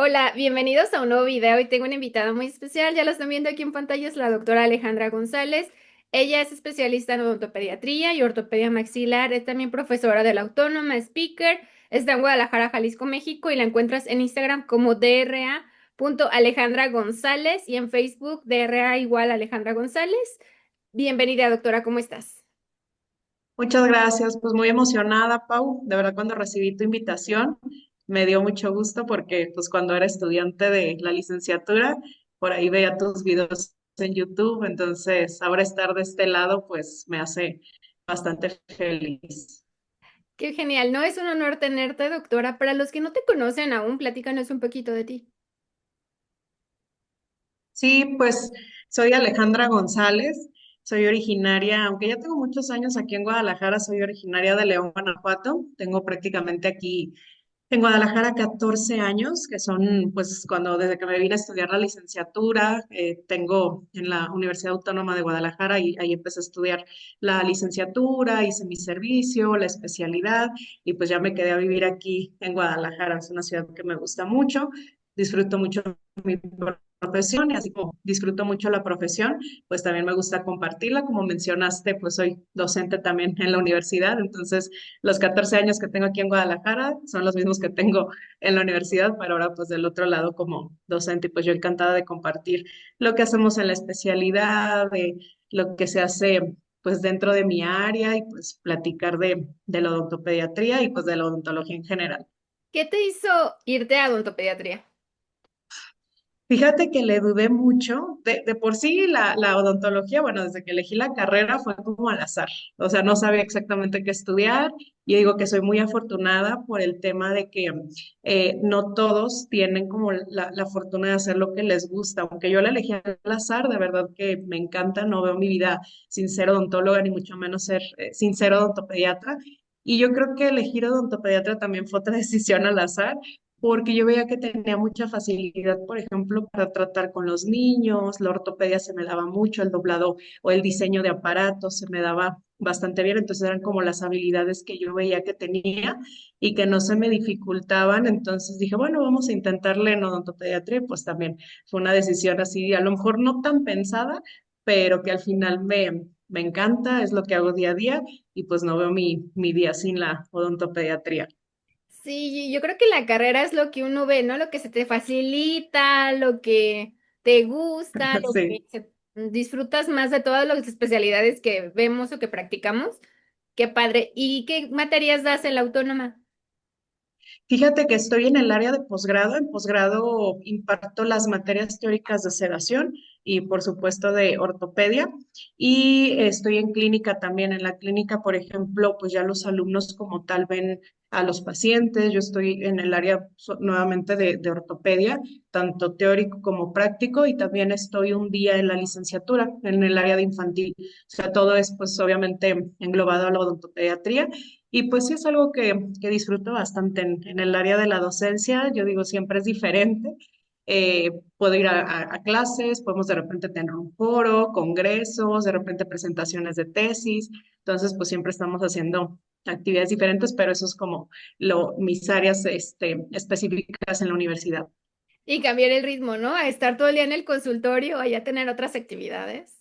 Hola, bienvenidos a un nuevo video y tengo una invitada muy especial. Ya la están viendo aquí en pantalla, es la doctora Alejandra González. Ella es especialista en odontopediatría y ortopedia maxilar. Es también profesora de la Autónoma, speaker. Está en Guadalajara, Jalisco, México y la encuentras en Instagram como DRA.Alejandra González y en Facebook DRA igual Alejandra González. Bienvenida, doctora, ¿cómo estás? Muchas gracias, pues muy emocionada, Pau. De verdad, cuando recibí tu invitación, me dio mucho gusto porque pues cuando era estudiante de la licenciatura, por ahí veía tus videos en YouTube, entonces ahora estar de este lado, pues me hace bastante feliz. Qué genial, ¿no? Es un honor tenerte, doctora. Para los que no te conocen aún, platícanos un poquito de ti. Sí, pues soy Alejandra González, soy originaria, aunque ya tengo muchos años aquí en Guadalajara, soy originaria de León, Guanajuato. Tengo prácticamente aquí en Guadalajara 14 años, que son pues cuando desde que me vine a estudiar la licenciatura, tengo en la Universidad Autónoma de Guadalajara y ahí empecé a estudiar la licenciatura, hice mi servicio, la especialidad y pues ya me quedé a vivir aquí en Guadalajara. Es una ciudad que me gusta mucho, disfruto mucho mi profesión y así como disfruto mucho la profesión, pues también me gusta compartirla. Como mencionaste, pues soy docente también en la universidad, entonces los 14 años que tengo aquí en Guadalajara son los mismos que tengo en la universidad, pero ahora pues del otro lado como docente, y pues yo encantada de compartir lo que hacemos en la especialidad, de lo que se hace pues dentro de mi área y pues platicar de la odontopediatría y pues de la odontología en general. ¿Qué te hizo irte a odontopediatría? Fíjate que le dudé mucho. De por sí, la odontología, bueno, desde que elegí la carrera fue como al azar. O sea, no sabía exactamente qué estudiar. Yo digo que soy muy afortunada por el tema de que no todos tienen como la fortuna de hacer lo que les gusta. Aunque yo la elegí al azar, de verdad que me encanta. No veo mi vida sin ser odontóloga, ni mucho menos ser sin ser odontopediatra. Y yo creo que elegir odontopediatra también fue otra decisión al azar porque yo veía que tenía mucha facilidad, por ejemplo, para tratar con los niños, la ortopedia se me daba mucho, el doblado o el diseño de aparatos se me daba bastante bien, entonces eran como las habilidades que yo veía que tenía y que no se me dificultaban, entonces dije, bueno, vamos a intentarle en odontopediatría, y pues también fue una decisión así, a lo mejor no tan pensada, pero que al final me encanta, es lo que hago día a día y pues no veo mi día sin la odontopediatría. Sí, yo creo que la carrera es lo que uno ve, ¿no? Lo que se te facilita, lo que te gusta, lo Sí. que disfrutas más de todas las especialidades que vemos o que practicamos. Qué padre. ¿Y qué materias das en la autónoma? Fíjate que estoy en el área de posgrado. En posgrado imparto las materias teóricas de sedación y, por supuesto, de ortopedia. Y estoy en clínica también. En la clínica, por ejemplo, pues ya los alumnos como tal ven a los pacientes. Yo estoy en el área nuevamente de ortopedia, tanto teórico como práctico. Y también estoy un día en la licenciatura, en el área de infantil. O sea, todo es pues obviamente englobado a la odontopediatría. Y pues sí es algo que disfruto bastante en el área de la docencia. Yo digo, siempre es diferente. Puedo ir a clases, podemos de repente tener un foro, congresos, de repente presentaciones de tesis. Entonces, pues siempre estamos haciendo actividades diferentes, pero eso es como mis áreas específicas en la universidad. Y cambiar el ritmo, ¿no? A estar todo el día en el consultorio, a ya tener otras actividades.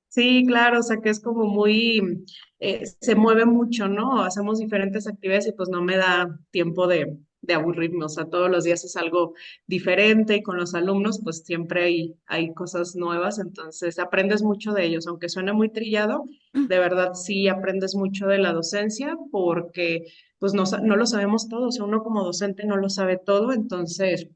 Sí, claro, o sea que es como muy, se mueve mucho, ¿no? Hacemos diferentes actividades y pues no me da tiempo de aburrirme, o sea, todos los días es algo diferente y con los alumnos pues siempre hay cosas nuevas, entonces aprendes mucho de ellos, aunque suene muy trillado, de verdad sí aprendes mucho de la docencia porque pues no lo sabemos todo, o sea, uno como docente no lo sabe todo, entonces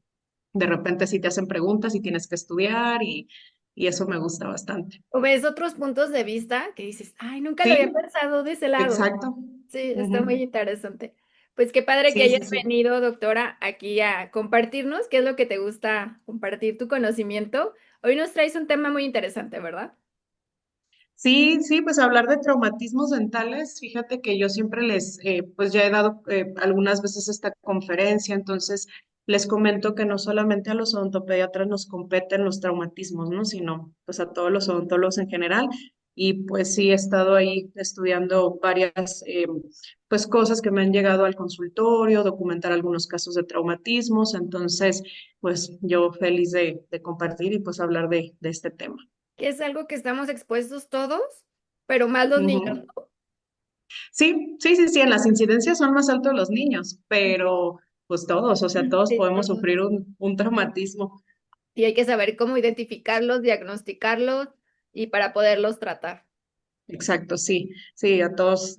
de repente sí te hacen preguntas y tienes que estudiar y eso me gusta bastante. O ves otros puntos de vista que dices, ay, nunca lo había Sí, pensado de ese lado. exacto. Sí, está muy Ujú. interesante. Pues qué padre que Sí, hayas sí, sí. venido, doctora, aquí a compartirnos qué es lo que te gusta compartir tu conocimiento. Hoy nos traes un tema muy interesante, ¿verdad? Sí, sí, pues hablar de traumatismos dentales, fíjate que yo siempre pues ya he dado algunas veces esta conferencia, entonces les comento que no solamente a los odontopediatras nos competen los traumatismos, ¿no? Sino pues a todos los odontólogos en general. y pues sí he estado ahí estudiando varias pues cosas que me han llegado al consultorio, documentar algunos casos de traumatismos, entonces pues yo feliz de compartir y pues hablar de este tema. Que es algo que estamos expuestos todos, pero más los niños, Ujú. Sí, en las incidencias son más altos los niños, pero pues todos, o sea, ¿no? todos Sí, podemos todos. sufrir un traumatismo. Y hay que saber cómo identificarlos, diagnosticarlos y para poderlos tratar. Exacto, sí, a todos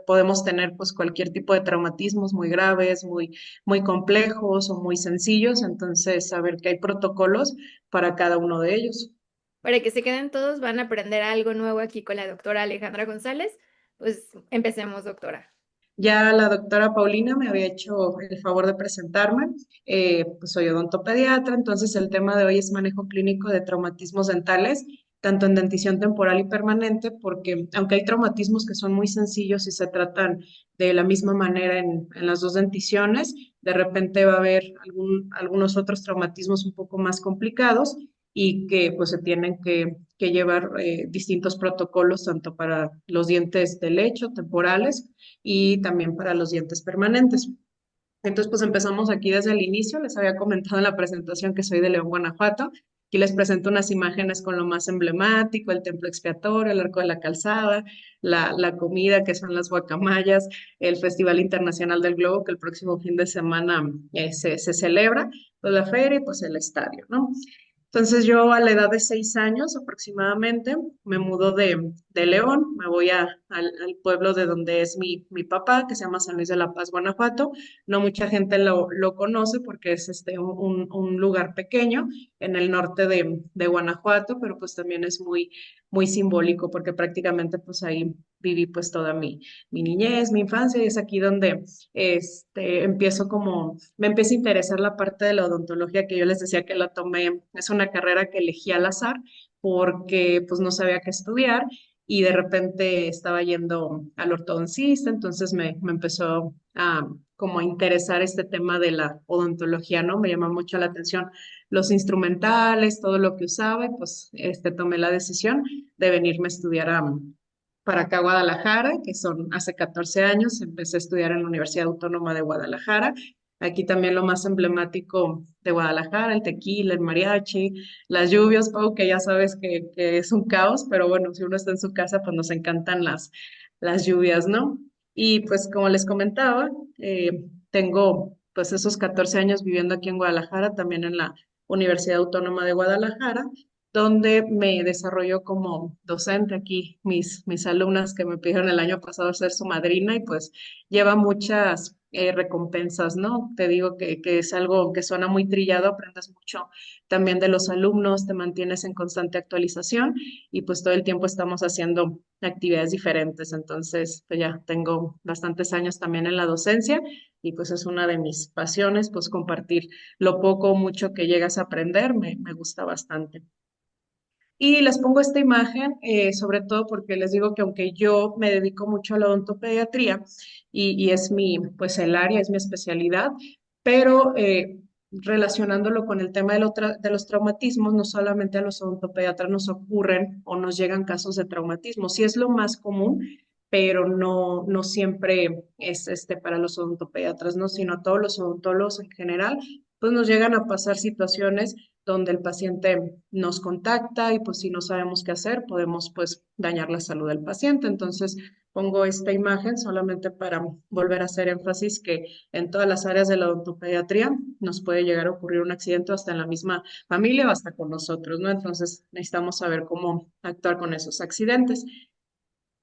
podemos tener pues cualquier tipo de traumatismos muy graves, muy complejos o muy sencillos, entonces saber que hay protocolos para cada uno de ellos. Para que se queden todos, van a aprender algo nuevo aquí con la doctora Alejandra González. Pues empecemos, doctora. Ya la doctora Paulina me había hecho el favor de presentarme, pues soy odontopediatra, entonces el tema de hoy es manejo clínico de traumatismos dentales, tanto en dentición temporal y permanente, porque aunque hay traumatismos que son muy sencillos y se tratan de la misma manera en las dos denticiones, de repente va a haber algunos otros traumatismos un poco más complicados y que pues se tienen que llevar distintos protocolos tanto para los dientes de lecho temporales y también para los dientes permanentes. Entonces, pues empezamos aquí desde el inicio. Les había comentado en la presentación que soy de León, Guanajuato. Aquí les presento unas imágenes con lo más emblemático, el templo expiatorio, el arco de la calzada, la comida que son las guacamayas, el Festival Internacional del Globo que el próximo fin de semana se celebra, pues la feria y pues el estadio, ¿no? Entonces yo a la edad de 6 años aproximadamente me mudo de León, me voy al pueblo de donde es mi papá, que se llama San Luis de la Paz, Guanajuato. No mucha gente lo conoce porque es un lugar pequeño en el norte de Guanajuato, pero pues también es muy simbólico porque prácticamente pues ahí viví pues toda mi niñez, mi infancia y es aquí donde empiezo como, me empieza a interesar la parte de la odontología que yo les decía que la tomé, es una carrera que elegí al azar porque pues no sabía qué estudiar y de repente estaba yendo al ortodoncista, entonces me empezó a como a interesar este tema de la odontología, ¿no? Me llama mucho la atención los instrumentales, todo lo que usaba y pues tomé la decisión de venirme a estudiar para acá a Guadalajara, que son hace 14 años, empecé a estudiar en la Universidad Autónoma de Guadalajara. Aquí también lo más emblemático de Guadalajara, el tequila, el mariachi, las lluvias, Pau, que ya sabes que es un caos, pero bueno, si uno está en su casa, pues nos encantan las lluvias, ¿no? Y pues como les comentaba, tengo pues esos 14 años viviendo aquí en Guadalajara, también en la Universidad Autónoma de Guadalajara, donde me desarrollo como docente aquí, mis alumnas que me pidieron el año pasado ser su madrina y pues lleva muchas recompensas, ¿no? Te digo que es algo que suena muy trillado, aprendes mucho también de los alumnos, te mantienes en constante actualización y pues todo el tiempo estamos haciendo actividades diferentes, entonces pues ya tengo bastantes años también en la docencia y pues es una de mis pasiones, pues compartir lo poco o mucho que llegas a aprender, me gusta bastante. Y les pongo esta imagen, sobre todo porque les digo que aunque yo me dedico mucho a la odontopediatría y es pues el área, es mi especialidad, pero relacionándolo con el tema de los traumatismos, no solamente a los odontopediatras nos ocurren o nos llegan casos de traumatismo, sí es lo más común, pero no siempre es para los odontopediatras, ¿no? Sino a todos los odontólogos en general, pues nos llegan a pasar situaciones donde el paciente nos contacta y pues si no sabemos qué hacer, podemos pues dañar la salud del paciente. Entonces pongo esta imagen solamente para volver a hacer énfasis que en todas las áreas de la odontopediatría nos puede llegar a ocurrir un accidente hasta en la misma familia o hasta con nosotros, ¿no? Entonces necesitamos saber cómo actuar con esos accidentes.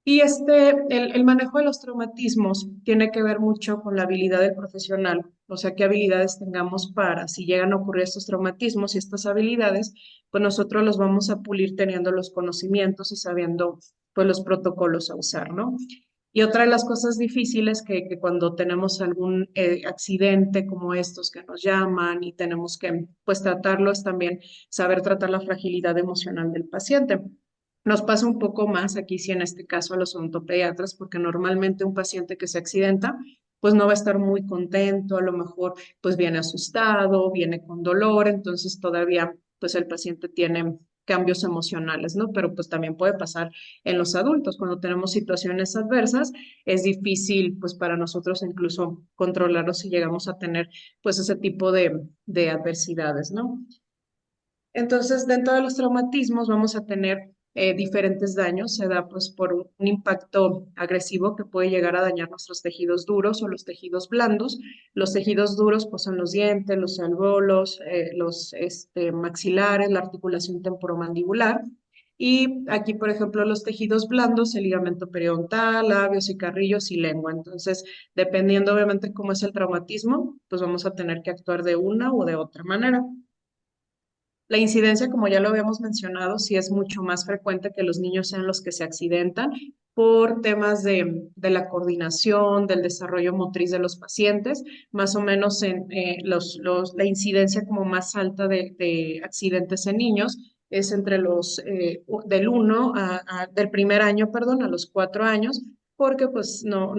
Y el manejo de los traumatismos tiene que ver mucho con la habilidad del profesional, o sea, qué habilidades tengamos para, si llegan a ocurrir estos traumatismos y estas habilidades, pues nosotros los vamos a pulir teniendo los conocimientos y sabiendo, pues, los protocolos a usar, ¿no? Y otra de las cosas difíciles que cuando tenemos algún accidente como estos que nos llaman y tenemos que, pues, tratarlo es también saber tratar la fragilidad emocional del paciente. Nos pasa un poco más aquí, sí, en este caso a los odontopediatras, porque normalmente un paciente que se accidenta, pues no va a estar muy contento, a lo mejor pues viene asustado, viene con dolor, entonces todavía pues el paciente tiene cambios emocionales, ¿no? Pero pues también puede pasar en los adultos. Cuando tenemos situaciones adversas, es difícil pues para nosotros incluso controlarlo si llegamos a tener pues ese tipo de adversidades, ¿no? Entonces, dentro de los traumatismos vamos a tener diferentes daños. Se da pues por un impacto agresivo que puede llegar a dañar nuestros tejidos duros o los tejidos blandos. Los tejidos duros pues son los dientes, los alveolos, los maxilares, la articulación temporomandibular. Y aquí, por ejemplo, los tejidos blandos, el ligamento periodontal, labios y carrillos y lengua. Entonces, dependiendo obviamente cómo es el traumatismo, pues vamos a tener que actuar de una u de otra manera. La incidencia, como ya lo habíamos mencionado, sí es mucho más frecuente que los niños sean los que se accidentan por temas de la coordinación, del desarrollo motriz de los pacientes, más o menos en la incidencia como más alta de accidentes en niños es entre del del primer año, perdón, a los 4 años, porque pues no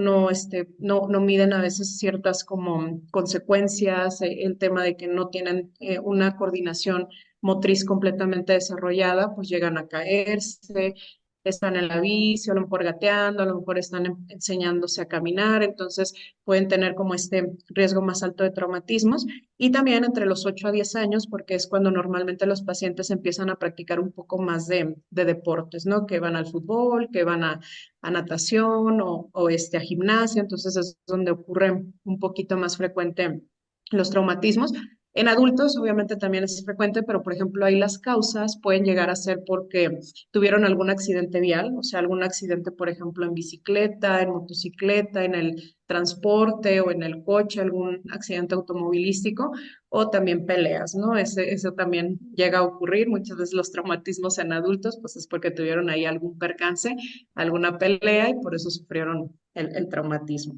miden a veces ciertas como consecuencias, el tema de que no tienen una coordinación motriz completamente desarrollada, pues llegan a caerse, están en la bici, a lo mejor gateando, a lo mejor están enseñándose a caminar, entonces pueden tener como este riesgo más alto de traumatismos. Y también entre los 8 a 10 años, porque es cuando normalmente los pacientes empiezan a practicar un poco más de deportes, ¿no? Que van al fútbol, que van a natación o a gimnasia, entonces es donde ocurre un poquito más frecuente los traumatismos. En adultos, obviamente también es frecuente, pero por ejemplo, ahí las causas pueden llegar a ser porque tuvieron algún accidente vial, o sea, algún accidente, por ejemplo, en bicicleta, en motocicleta, en el transporte o en el coche, algún accidente automovilístico, o también peleas, ¿no? Eso también llega a ocurrir. Muchas veces los traumatismos en adultos, pues es porque tuvieron ahí algún percance, alguna pelea y por eso sufrieron el traumatismo.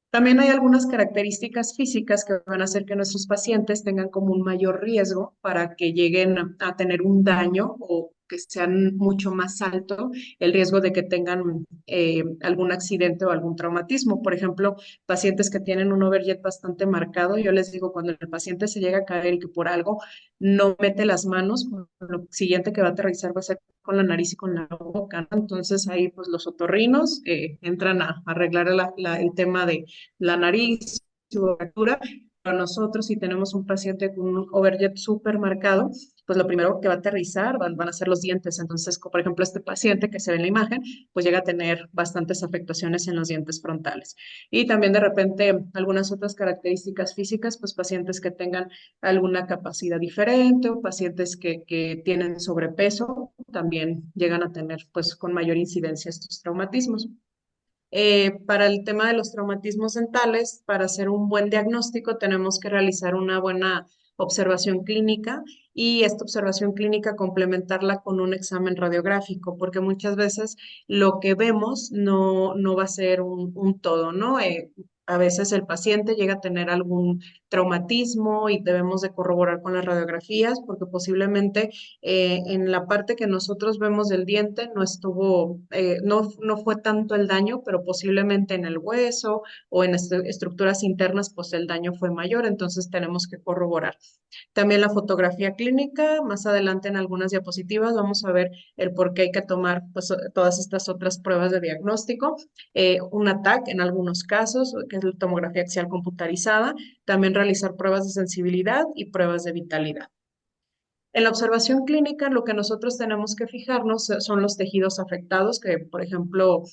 También hay algunas características físicas que van a hacer que nuestros pacientes tengan como un mayor riesgo para que lleguen a tener un daño o que sean mucho más alto el riesgo de que tengan algún accidente o algún traumatismo. Por ejemplo, pacientes que tienen un overjet bastante marcado, yo les digo, cuando el paciente se llega a caer y que por algo no mete las manos, lo siguiente que va a aterrizar va a ser con la nariz y con la boca, ¿no? Entonces ahí pues los otorrinos entran a arreglar el tema de la nariz, su abertura. Para nosotros, si tenemos un paciente con un overjet súper marcado, pues lo primero que va a aterrizar van a ser los dientes. Entonces, por ejemplo, este paciente que se ve en la imagen, pues llega a tener bastantes afectaciones en los dientes frontales. Y también de repente algunas otras características físicas, pues pacientes que tengan alguna capacidad diferente o pacientes que tienen sobrepeso, también llegan a tener pues con mayor incidencia estos traumatismos. Para el tema de los traumatismos dentales, para hacer un buen diagnóstico tenemos que realizar una buena observación clínica y esta observación clínica complementarla con un examen radiográfico, porque muchas veces lo que vemos no va a ser un todo, ¿no? A veces el paciente llega a tener algún traumatismo y debemos de corroborar con las radiografías porque posiblemente en la parte que nosotros vemos del diente no fue tanto el daño, pero posiblemente en el hueso o en estructuras internas, pues el daño fue mayor, entonces tenemos que corroborar. También la fotografía clínica, más adelante en algunas diapositivas vamos a ver el por qué hay que tomar pues, todas estas otras pruebas de diagnóstico. Un ATAC en algunos casos, que es la tomografía axial computarizada, también realizar pruebas de sensibilidad y pruebas de vitalidad. En la observación clínica, lo que nosotros tenemos que fijarnos son los tejidos afectados, que por ejemplo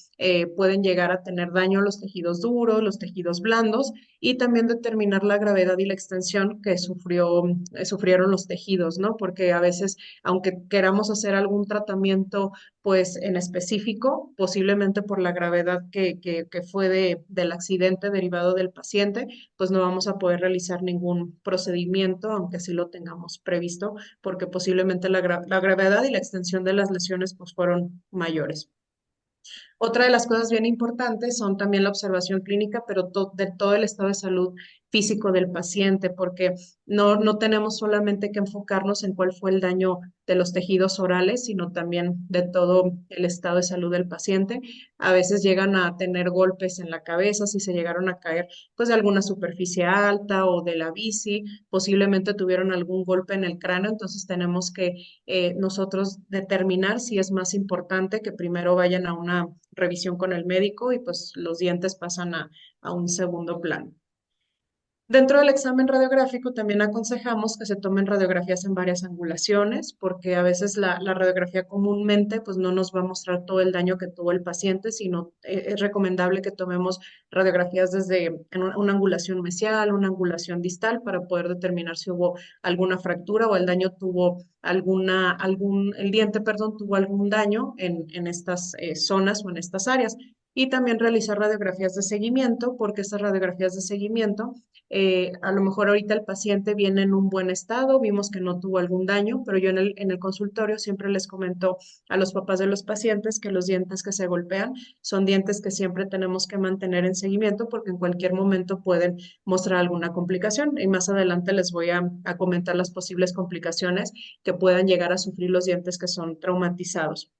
pueden llegar a tener daño a los tejidos duros, los tejidos blandos, y también determinar la gravedad y la extensión que sufrieron los tejidos, ¿no? Porque a veces, aunque queramos hacer algún tratamiento, pues en específico, posiblemente por la gravedad que fue del accidente derivado del paciente, pues no vamos a poder realizar ningún procedimiento, aunque sí lo tengamos previsto porque posiblemente la gravedad y la extensión de las lesiones pues fueron mayores. Otra de las cosas bien importantes son también la observación clínica, pero de todo el estado de salud físico del paciente, porque no tenemos solamente que enfocarnos en cuál fue el daño de los tejidos orales, sino también de todo el estado de salud del paciente. A veces llegan a tener golpes en la cabeza, si se llegaron a caer pues de alguna superficie alta o de la bici, posiblemente tuvieron algún golpe en el cráneo, entonces tenemos que nosotros determinar si es más importante que primero vayan a una revisión con el médico y pues los dientes pasan a un segundo plano. Dentro del examen radiográfico también aconsejamos que se tomen radiografías en varias angulaciones, porque a veces la radiografía comúnmente pues no nos va a mostrar todo el daño que tuvo el paciente, sino es recomendable que tomemos radiografías desde en una angulación mesial, una angulación distal, para poder determinar si hubo alguna fractura o el daño tuvo el diente, perdón, tuvo algún daño en estas zonas o en estas áreas. Y también realizar radiografías de seguimiento, porque estas radiografías de seguimiento a lo mejor ahorita el paciente viene en un buen estado, vimos que no tuvo algún daño, pero yo en el consultorio siempre les comento a los papás de los pacientes que los dientes que se golpean son dientes que siempre tenemos que mantener en seguimiento porque en cualquier momento pueden mostrar alguna complicación y más adelante les voy a comentar las posibles complicaciones que puedan llegar a sufrir los dientes que son traumatizados.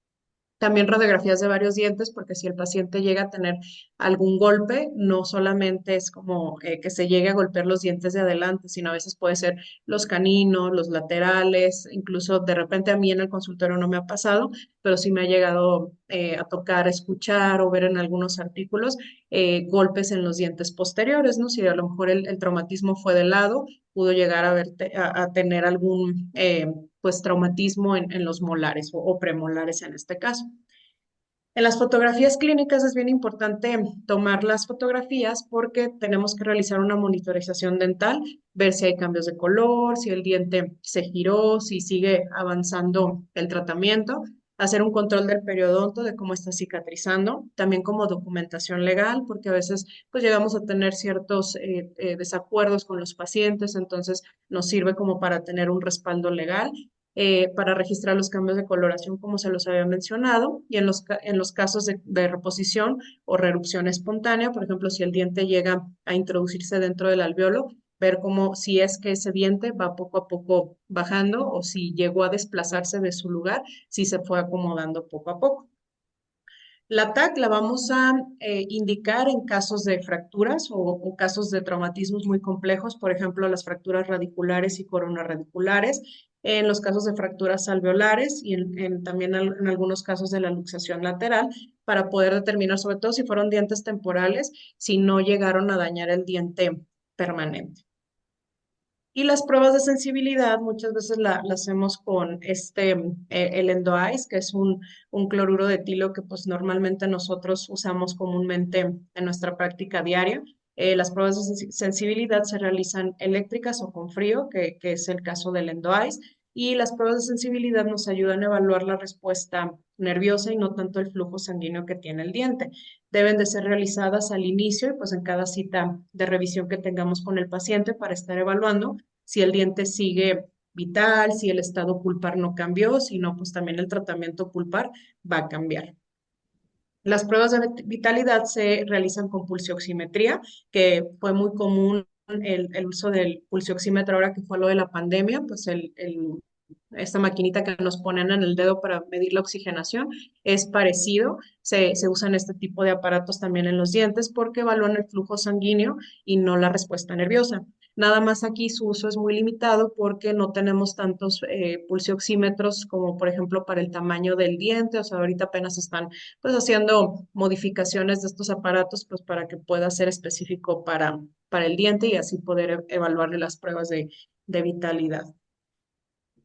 También radiografías de varios dientes, porque si el paciente llega a tener algún golpe, no solamente es como que se llegue a golpear los dientes de adelante, sino a veces puede ser los caninos, los laterales, incluso de repente a mí en el consultorio no me ha pasado, pero sí me ha llegado a tocar, escuchar o ver en algunos artículos golpes en los dientes posteriores, ¿no? Si a lo mejor el traumatismo fue de lado, pudo llegar a tener algún pues traumatismo en los molares o premolares en este caso. En las fotografías clínicas es bien importante tomar las fotografías porque tenemos que realizar una monitorización dental, ver si hay cambios de color, si el diente se giró, si sigue avanzando el tratamiento, hacer un control del periodonto, de cómo está cicatrizando, también como documentación legal, porque a veces pues llegamos a tener ciertos desacuerdos con los pacientes, entonces nos sirve como para tener un respaldo legal para registrar los cambios de coloración, como se los había mencionado, y en los casos de reposición o reerupción espontánea, por ejemplo, si el diente llega a introducirse dentro del alveolo, ver cómo si es que ese diente va poco a poco bajando o si llegó a desplazarse de su lugar, si se fue acomodando poco a poco. La TAC la vamos a indicar en casos de fracturas o casos de traumatismos muy complejos, por ejemplo, las fracturas radiculares y coronarradiculares, en los casos de fracturas alveolares y también en algunos casos de la luxación lateral, para poder determinar, sobre todo si fueron dientes temporales, si no llegaron a dañar el diente permanente. Y las pruebas de sensibilidad muchas veces las hacemos con el EndoEyes, que es un cloruro de etilo que pues normalmente nosotros usamos comúnmente en nuestra práctica diaria. Las pruebas de sensibilidad se realizan eléctricas o con frío, que es el caso del EndoEyes, y las pruebas de sensibilidad nos ayudan a evaluar la respuesta nerviosa y no tanto el flujo sanguíneo que tiene el diente. Deben de ser realizadas al inicio y pues en cada cita de revisión que tengamos con el paciente para estar evaluando si el diente sigue vital, si el estado pulpar no cambió, si no, pues también el tratamiento pulpar va a cambiar. Las pruebas de vitalidad se realizan con pulsioximetría, que fue muy común el uso del pulsioxímetro ahora que fue lo de la pandemia, pues esta maquinita que nos ponen en el dedo para medir la oxigenación es parecido. Se usan este tipo de aparatos también en los dientes porque evalúan el flujo sanguíneo y no la respuesta nerviosa. Nada más aquí su uso es muy limitado porque no tenemos tantos pulsioxímetros como por ejemplo para el tamaño del diente, o sea, ahorita apenas están pues haciendo modificaciones de estos aparatos pues para que pueda ser específico para el diente y así poder evaluarle las pruebas de vitalidad.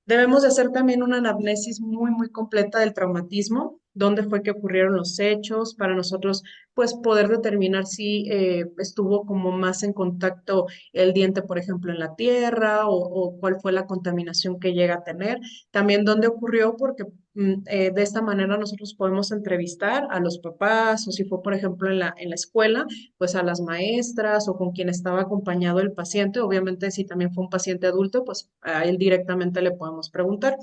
Debemos de hacer también una anamnesis muy completa del traumatismo, dónde fue que ocurrieron los hechos, para nosotros, pues, poder determinar si estuvo como más en contacto el diente, por ejemplo, en la tierra o cuál fue la contaminación que llega a tener. También dónde ocurrió, porque de esta manera nosotros podemos entrevistar a los papás o si fue, por ejemplo, en la escuela, pues a las maestras o con quien estaba acompañado el paciente. Obviamente, si también fue un paciente adulto, pues a él directamente le podemos preguntar.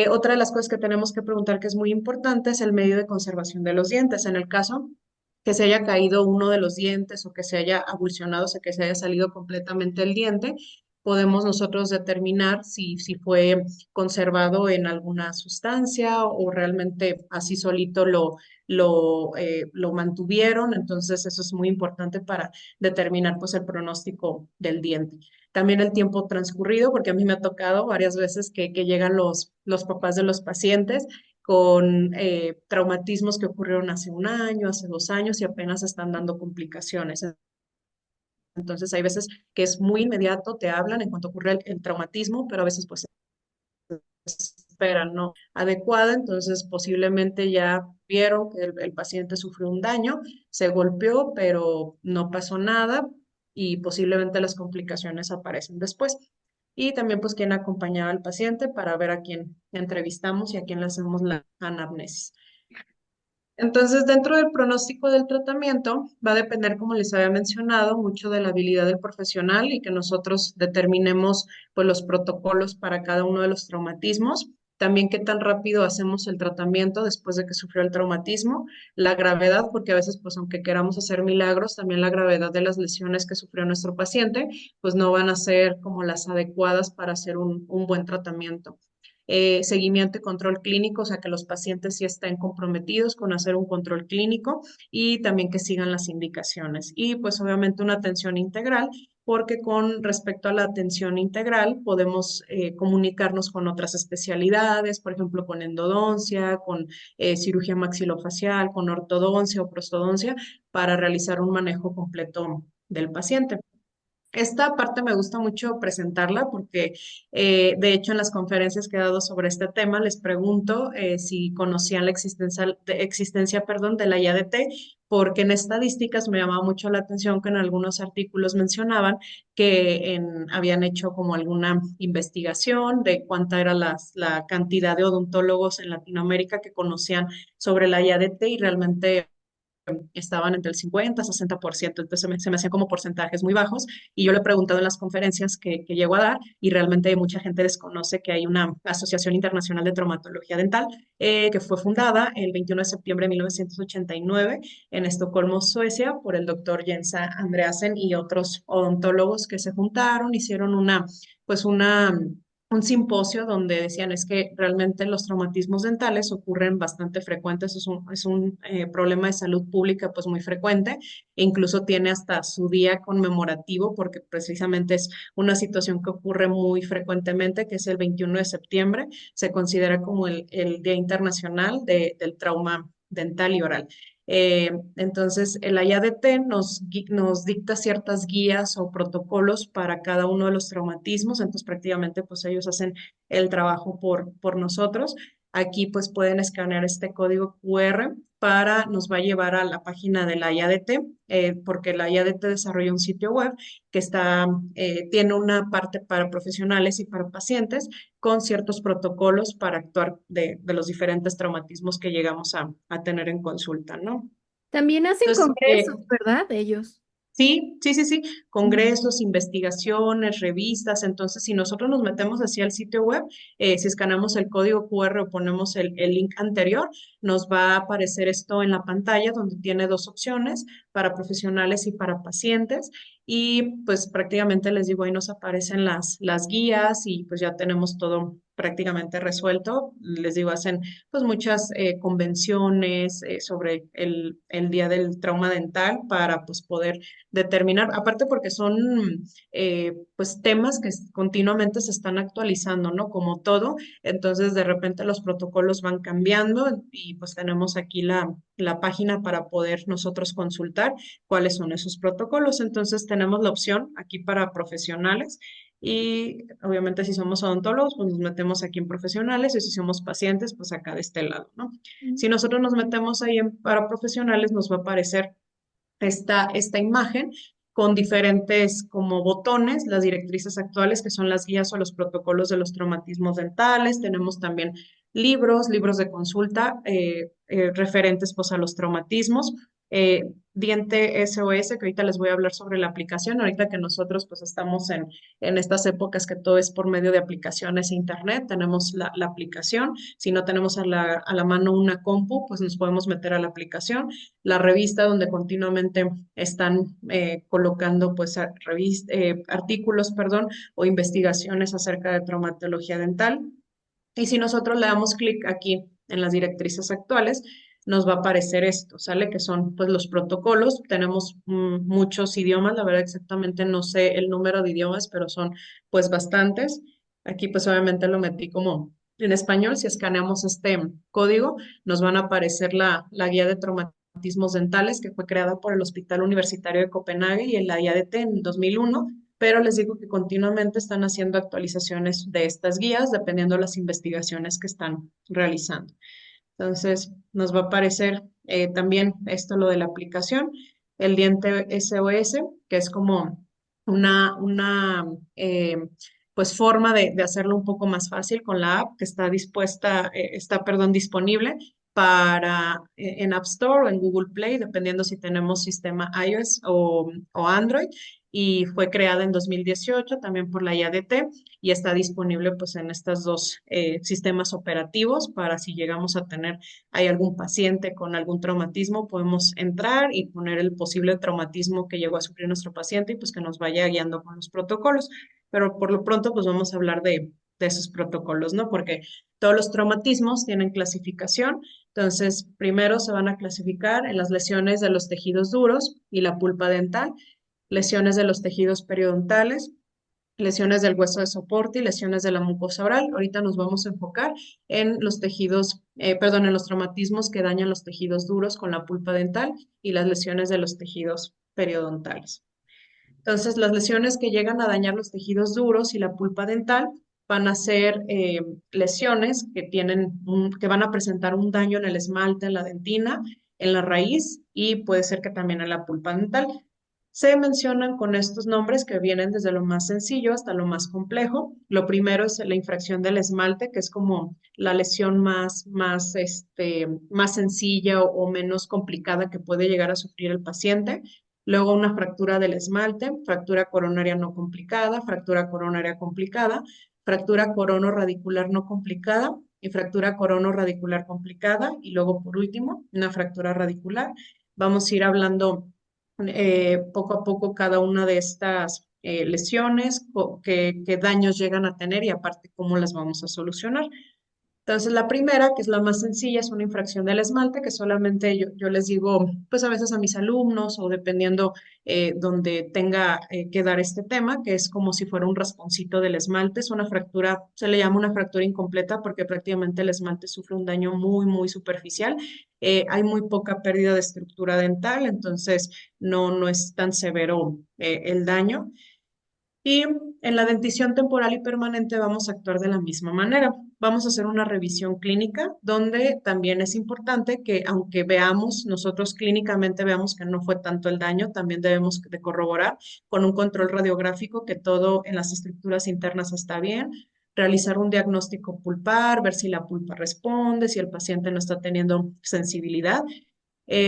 Otra de las cosas que tenemos que preguntar que es muy importante es el medio de conservación de los dientes. En el caso que se haya caído uno de los dientes o que se haya avulsionado, o sea, que se haya salido completamente el diente, podemos nosotros determinar si fue conservado en alguna sustancia o realmente así solito lo mantuvieron. Entonces, eso es muy importante para determinar pues el pronóstico del diente. También el tiempo transcurrido, porque a mí me ha tocado varias veces que llegan los papás de los pacientes con traumatismos que ocurrieron hace un año, hace 2 años y apenas están dando complicaciones. Entonces hay veces que es muy inmediato, te hablan en cuanto ocurre el traumatismo, pero a veces pues espera no adecuada, entonces posiblemente ya vieron que el paciente sufrió un daño, se golpeó, pero no pasó nada y posiblemente las complicaciones aparecen después. Y también pues quién acompañaba al paciente para ver a quién entrevistamos y a quién le hacemos la anamnesis. Entonces, dentro del pronóstico del tratamiento, va a depender, como les había mencionado, mucho de la habilidad del profesional y que nosotros determinemos pues, los protocolos para cada uno de los traumatismos. También qué tan rápido hacemos el tratamiento después de que sufrió el traumatismo, la gravedad, porque a veces, pues aunque queramos hacer milagros, también la gravedad de las lesiones que sufrió nuestro paciente, pues no van a ser como las adecuadas para hacer un buen tratamiento. Seguimiento y control clínico, o sea, que los pacientes sí estén comprometidos con hacer un control clínico y también que sigan las indicaciones. Y pues obviamente una atención integral, porque con respecto a la atención integral podemos comunicarnos con otras especialidades, por ejemplo, con endodoncia, con cirugía maxilofacial, con ortodoncia o prostodoncia, para realizar un manejo completo del paciente. Esta parte me gusta mucho presentarla porque, de hecho, en las conferencias que he dado sobre este tema, les pregunto si conocían la existencia, perdón, de la IADT, porque en estadísticas me llamaba mucho la atención que en algunos artículos mencionaban que habían hecho como alguna investigación de cuánta era la cantidad de odontólogos en Latinoamérica que conocían sobre la IADT y realmente estaban entre el 50 y 60%, entonces se me hacían como porcentajes muy bajos y yo le he preguntado en las conferencias que llego a dar y realmente mucha gente desconoce que hay una Asociación Internacional de Traumatología Dental que fue fundada el 21 de septiembre de 1989 en Estocolmo, Suecia, por el doctor Jensa Andreasen y otros odontólogos que se juntaron, hicieron pues un simposio donde decían es que realmente los traumatismos dentales ocurren bastante frecuentes, es un problema de salud pública pues muy frecuente e incluso tiene hasta su día conmemorativo porque precisamente es una situación que ocurre muy frecuentemente, que es el 21 de septiembre, se considera como el Día Internacional del Trauma Dental y Oral. Entonces, el IADT nos dicta ciertas guías o protocolos para cada uno de los traumatismos, entonces prácticamente pues ellos hacen el trabajo por nosotros. Aquí pues pueden escanear este código QR nos va a llevar a la página de la IADT, porque la IADT desarrolla un sitio web que tiene una parte para profesionales y para pacientes con ciertos protocolos para actuar de los diferentes traumatismos que llegamos a tener en consulta, ¿no? También hacen Entonces, congresos, ¿verdad? Ellos. sí, sí, sí, sí, congresos, investigaciones, revistas. Entonces, si nosotros nos metemos hacia el sitio web, si escanamos el código QR o ponemos el link anterior, nos va a aparecer esto en la pantalla donde tiene dos opciones para profesionales y para pacientes. Y pues prácticamente les digo, ahí nos aparecen las guías y pues ya tenemos todo prácticamente resuelto. Les digo, hacen pues muchas convenciones sobre el Día del Trauma Dental para pues poder determinar, aparte porque son pues temas que continuamente se están actualizando, ¿no? Como todo, entonces de repente los protocolos van cambiando y pues tenemos aquí la página para poder nosotros consultar cuáles son esos protocolos. Entonces tenemos la opción aquí para profesionales. Y obviamente si somos odontólogos, pues nos metemos aquí en profesionales y si somos pacientes, pues acá de este lado, ¿no? Si nosotros nos metemos ahí para profesionales, nos va a aparecer esta imagen con diferentes como botones, las directrices actuales que son las guías o los protocolos de los traumatismos dentales. Tenemos también libros de consulta referentes pues a los traumatismos. Diente SOS, que ahorita les voy a hablar sobre la aplicación, ahorita que nosotros pues estamos en estas épocas que todo es por medio de aplicaciones e internet, tenemos la aplicación, si no tenemos a la mano una compu, pues nos podemos meter a la aplicación, la revista donde continuamente están colocando pues artículos, perdón, o investigaciones acerca de traumatología dental. Y si nosotros le damos clic aquí en las directrices actuales, nos va a aparecer esto, ¿sale? Que son pues los protocolos. Tenemos muchos idiomas, la verdad exactamente no sé el número de idiomas, pero son pues bastantes. Aquí pues obviamente lo metí como en español. Si escaneamos este código, nos van a aparecer la guía de traumatismos dentales que fue creada por el Hospital Universitario de Copenhague y la IADT en 2001, pero les digo que continuamente están haciendo actualizaciones de estas guías dependiendo de las investigaciones que están realizando. Entonces, nos va a aparecer también esto, lo de la aplicación, el diente SOS, que es como una pues forma de hacerlo un poco más fácil con la app que está perdón, disponible en App Store o en Google Play, dependiendo si tenemos sistema iOS o Android. Y fue creada en 2018 también por la IADT y está disponible pues en estos dos sistemas operativos para si llegamos a tener, hay algún paciente con algún traumatismo, podemos entrar y poner el posible traumatismo que llegó a sufrir nuestro paciente y pues que nos vaya guiando con los protocolos. Pero por lo pronto pues vamos a hablar de esos protocolos, ¿no? Porque todos los traumatismos tienen clasificación. Entonces, primero se van a clasificar en las lesiones de los tejidos duros y la pulpa dental, lesiones de los tejidos periodontales, lesiones del hueso de soporte y lesiones de la mucosa oral. Ahorita nos vamos a enfocar en los tejidos, perdón, en los traumatismos que dañan los tejidos duros con la pulpa dental y las lesiones de los tejidos periodontales. Entonces, las lesiones que llegan a dañar los tejidos duros y la pulpa dental van a ser lesiones que van a presentar un daño en el esmalte, en la dentina, en la raíz y puede ser que también en la pulpa dental. Se mencionan con estos nombres que vienen desde lo más sencillo hasta lo más complejo. Lo primero es la infracción del esmalte, que es como la lesión más sencilla o menos complicada que puede llegar a sufrir el paciente. Luego una fractura del esmalte, fractura coronaria no complicada, fractura coronaria complicada, fractura corono-radicular no complicada y fractura corono-radicular complicada. Y luego, por último, una fractura radicular. Vamos a ir hablando poco a poco cada una de estas lesiones, qué daños llegan a tener y aparte cómo las vamos a solucionar. Entonces, la primera, que es la más sencilla, es una infracción del esmalte, que solamente yo les digo, pues a veces a mis alumnos o dependiendo donde tenga que dar este tema, que es como si fuera un rasponcito del esmalte. Es una fractura, se le llama una fractura incompleta porque prácticamente el esmalte sufre un daño muy, muy superficial. Hay muy poca pérdida de estructura dental, entonces no es tan severo el daño. Y en la dentición temporal y permanente vamos a actuar de la misma manera. Vamos a hacer una revisión clínica donde también es importante que aunque veamos, nosotros clínicamente veamos que no fue tanto el daño, también debemos de corroborar con un control radiográfico que todo en las estructuras internas está bien, realizar un diagnóstico pulpar, ver si la pulpa responde, si el paciente no está teniendo sensibilidad.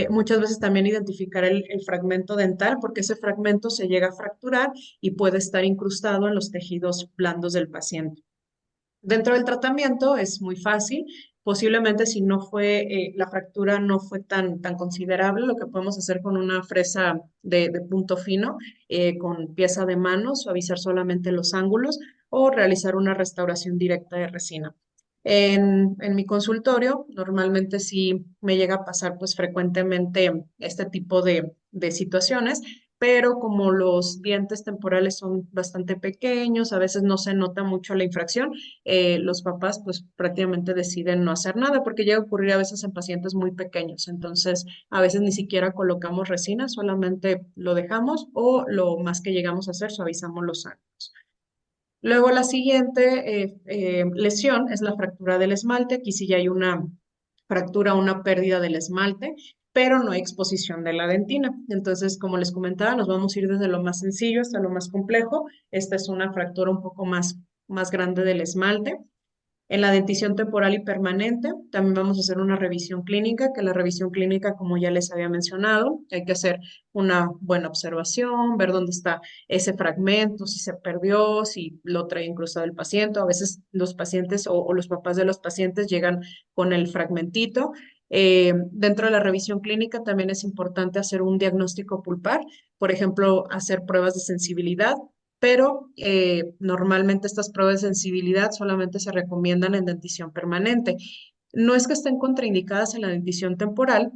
Muchas veces también identificar el fragmento dental, porque ese fragmento se llega a fracturar y puede estar incrustado en los tejidos blandos del paciente. Dentro del tratamiento es muy fácil. Posiblemente si no fue, la fractura no fue tan considerable, lo que podemos hacer con una fresa de punto fino, con pieza de mano, suavizar solamente los ángulos o realizar una restauración directa de resina. En mi consultorio, normalmente sí me llega a pasar pues frecuentemente este tipo de situaciones, pero como los dientes temporales son bastante pequeños, a veces no se nota mucho la infracción, los papás pues prácticamente deciden no hacer nada porque llega a ocurrir a veces en pacientes muy pequeños. Entonces, a veces ni siquiera colocamos resina, solamente lo dejamos o lo más que llegamos a hacer, suavizamos los ángulos. Luego la siguiente lesión es la fractura del esmalte. Aquí sí ya hay una fractura, una pérdida del esmalte, pero no hay exposición de la dentina. Entonces, como les comentaba, nos vamos a ir desde lo más sencillo hasta lo más complejo. Esta es una fractura un poco más grande del esmalte. En la dentición temporal y permanente también vamos a hacer una revisión clínica, que la revisión clínica, como ya les había mencionado, hay que hacer una buena observación, ver dónde está ese fragmento, si se perdió, si lo trae incrustado el paciente. A veces los pacientes o los papás de los pacientes llegan con el fragmentito. Dentro de la revisión clínica también es importante hacer un diagnóstico pulpar, por ejemplo, hacer pruebas de sensibilidad, pero normalmente estas pruebas de sensibilidad solamente se recomiendan en dentición permanente. No es que estén contraindicadas en la dentición temporal,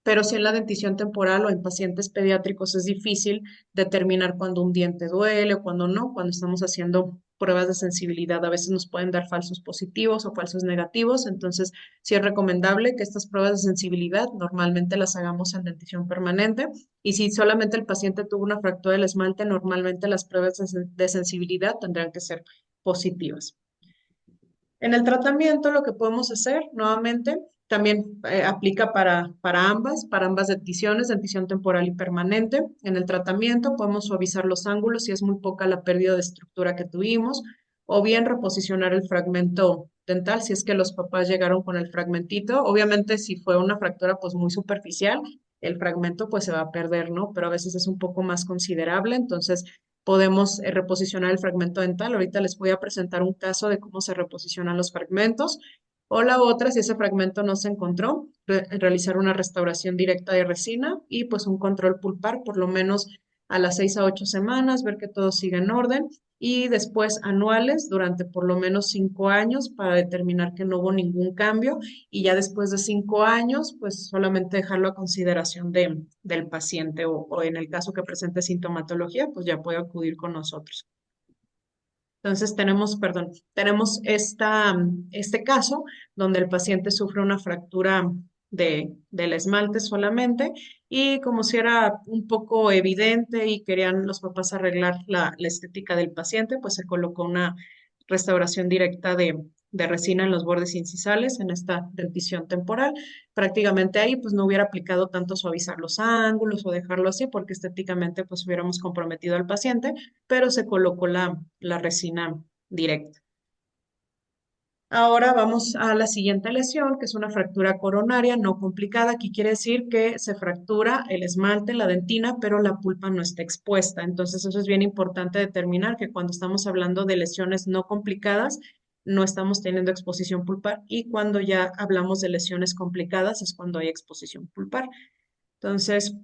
pero sí en la dentición temporal o en pacientes pediátricos es difícil determinar cuando un diente duele o cuando no, cuando estamos haciendo pruebas de sensibilidad. A veces nos pueden dar falsos positivos o falsos negativos, entonces sí es recomendable que estas pruebas de sensibilidad normalmente las hagamos en dentición permanente, y si solamente el paciente tuvo una fractura del esmalte, normalmente las pruebas de sensibilidad tendrán que ser positivas. En el tratamiento, lo que podemos hacer nuevamente también aplica para ambas denticiones, dentición temporal y permanente. En el tratamiento podemos suavizar los ángulos si es muy poca la pérdida de estructura que tuvimos, o bien reposicionar el fragmento dental si es que los papás llegaron con el fragmentito. Obviamente, si fue una fractura pues muy superficial, el fragmento pues se va a perder, ¿no? Pero a veces es un poco más considerable, entonces podemos reposicionar el fragmento dental. Ahorita les voy a presentar un caso de cómo se reposicionan los fragmentos. O la otra, si ese fragmento no se encontró, realizar una restauración directa de resina y pues un control pulpar por lo menos a las 6 a 8 semanas, ver que todo siga en orden, y después anuales durante por lo menos 5 años para determinar que no hubo ningún cambio, y ya después de 5 años, pues solamente dejarlo a consideración del paciente, o en el caso que presente sintomatología, pues ya puede acudir con nosotros. Entonces tenemos este caso donde el paciente sufre una fractura del esmalte solamente, y como si era un poco evidente y querían los papás arreglar la estética del paciente, pues se colocó una restauración directa de resina en los bordes incisales en esta dentición temporal. Prácticamente ahí pues no hubiera aplicado tanto suavizar los ángulos o dejarlo así, porque estéticamente pues hubiéramos comprometido al paciente, pero se colocó la resina directa. Ahora vamos a la siguiente lesión, que es una fractura coronaria no complicada. Aquí quiere decir que se fractura el esmalte, la dentina, pero la pulpa no está expuesta. Entonces, eso es bien importante determinar, que cuando estamos hablando de lesiones no complicadas, no estamos teniendo exposición pulpar, y cuando ya hablamos de lesiones complicadas es cuando hay exposición pulpar. Entonces,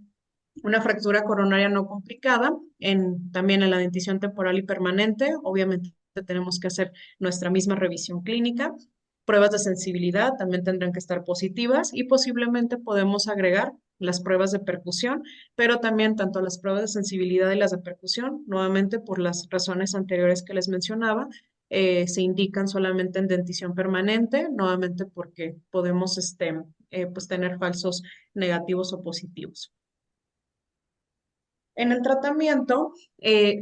una fractura coronaria no complicada, también en la dentición temporal y permanente, obviamente tenemos que hacer nuestra misma revisión clínica. Pruebas de sensibilidad también tendrán que estar positivas, y posiblemente podemos agregar las pruebas de percusión, pero también tanto las pruebas de sensibilidad y las de percusión, nuevamente por las razones anteriores que les mencionaba, se indican solamente en dentición permanente, nuevamente porque podemos pues tener falsos negativos o positivos. En el tratamiento,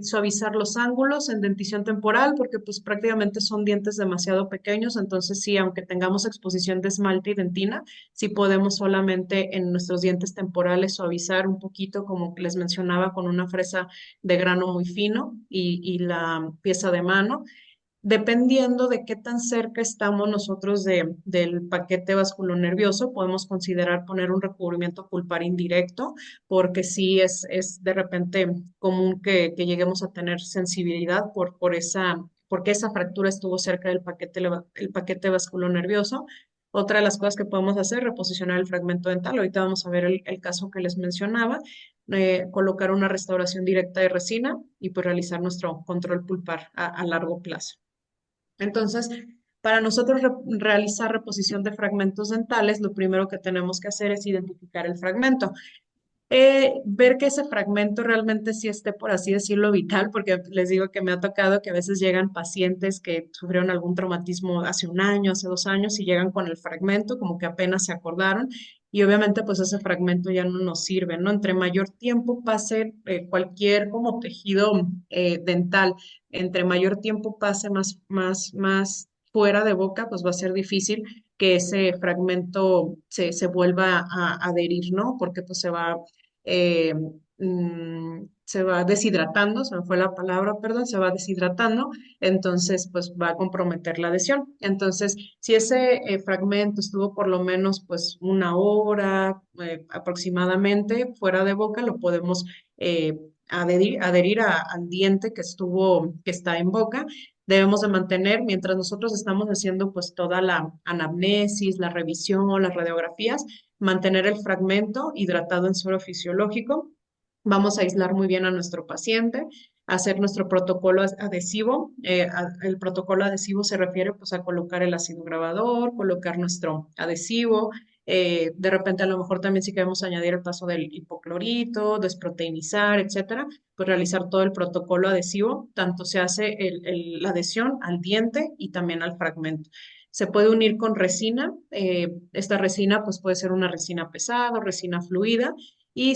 suavizar los ángulos en dentición temporal, porque pues prácticamente son dientes demasiado pequeños, entonces sí, aunque tengamos exposición de esmalte y dentina, sí podemos solamente en nuestros dientes temporales suavizar un poquito, como les mencionaba, con una fresa de grano muy fino y la pieza de mano. Dependiendo de qué tan cerca estamos nosotros del paquete vasculonervioso, podemos considerar poner un recubrimiento pulpar indirecto, porque sí es de repente común que lleguemos a tener sensibilidad porque esa fractura estuvo cerca del el paquete vasculonervioso. Otra de las cosas que podemos hacer, reposicionar el fragmento dental. Ahorita vamos a ver el caso que les mencionaba. Colocar una restauración directa de resina y pues realizar nuestro control pulpar a largo plazo. Entonces, para nosotros realizar reposición de fragmentos dentales, lo primero que tenemos que hacer es identificar el fragmento. Ver que ese fragmento realmente sí esté, por así decirlo, vital, porque les digo que me ha tocado que a veces llegan pacientes que sufrieron algún traumatismo hace un año, hace 2 años, y llegan con el fragmento, como que apenas se acordaron, y obviamente pues ese fragmento ya no nos sirve, ¿no? Entre mayor tiempo pase cualquier como tejido dental, entre mayor tiempo pase más fuera de boca, pues va a ser difícil que ese fragmento se vuelva a adherir, ¿no? Porque pues se va se va deshidratando, se me fue la palabra, perdón, se va deshidratando, entonces pues va a comprometer la adhesión. Entonces, si ese fragmento estuvo por lo menos pues una hora aproximadamente fuera de boca, lo podemos adherir al diente que está en boca. Debemos de mantener, mientras nosotros estamos haciendo pues toda la anamnesis, la revisión, las radiografías, mantener el fragmento hidratado en suero fisiológico. Vamos a aislar muy bien a nuestro paciente, hacer nuestro protocolo adhesivo. El protocolo adhesivo se refiere pues a colocar el ácido grabador, colocar nuestro adhesivo. De repente a lo mejor también si queremos añadir el paso del hipoclorito, desproteinizar, etcétera, pues realizar todo el protocolo adhesivo. Tanto se hace la adhesión al diente y también al fragmento. Se puede unir con resina. Esta resina pues puede ser una resina pesada o resina fluida y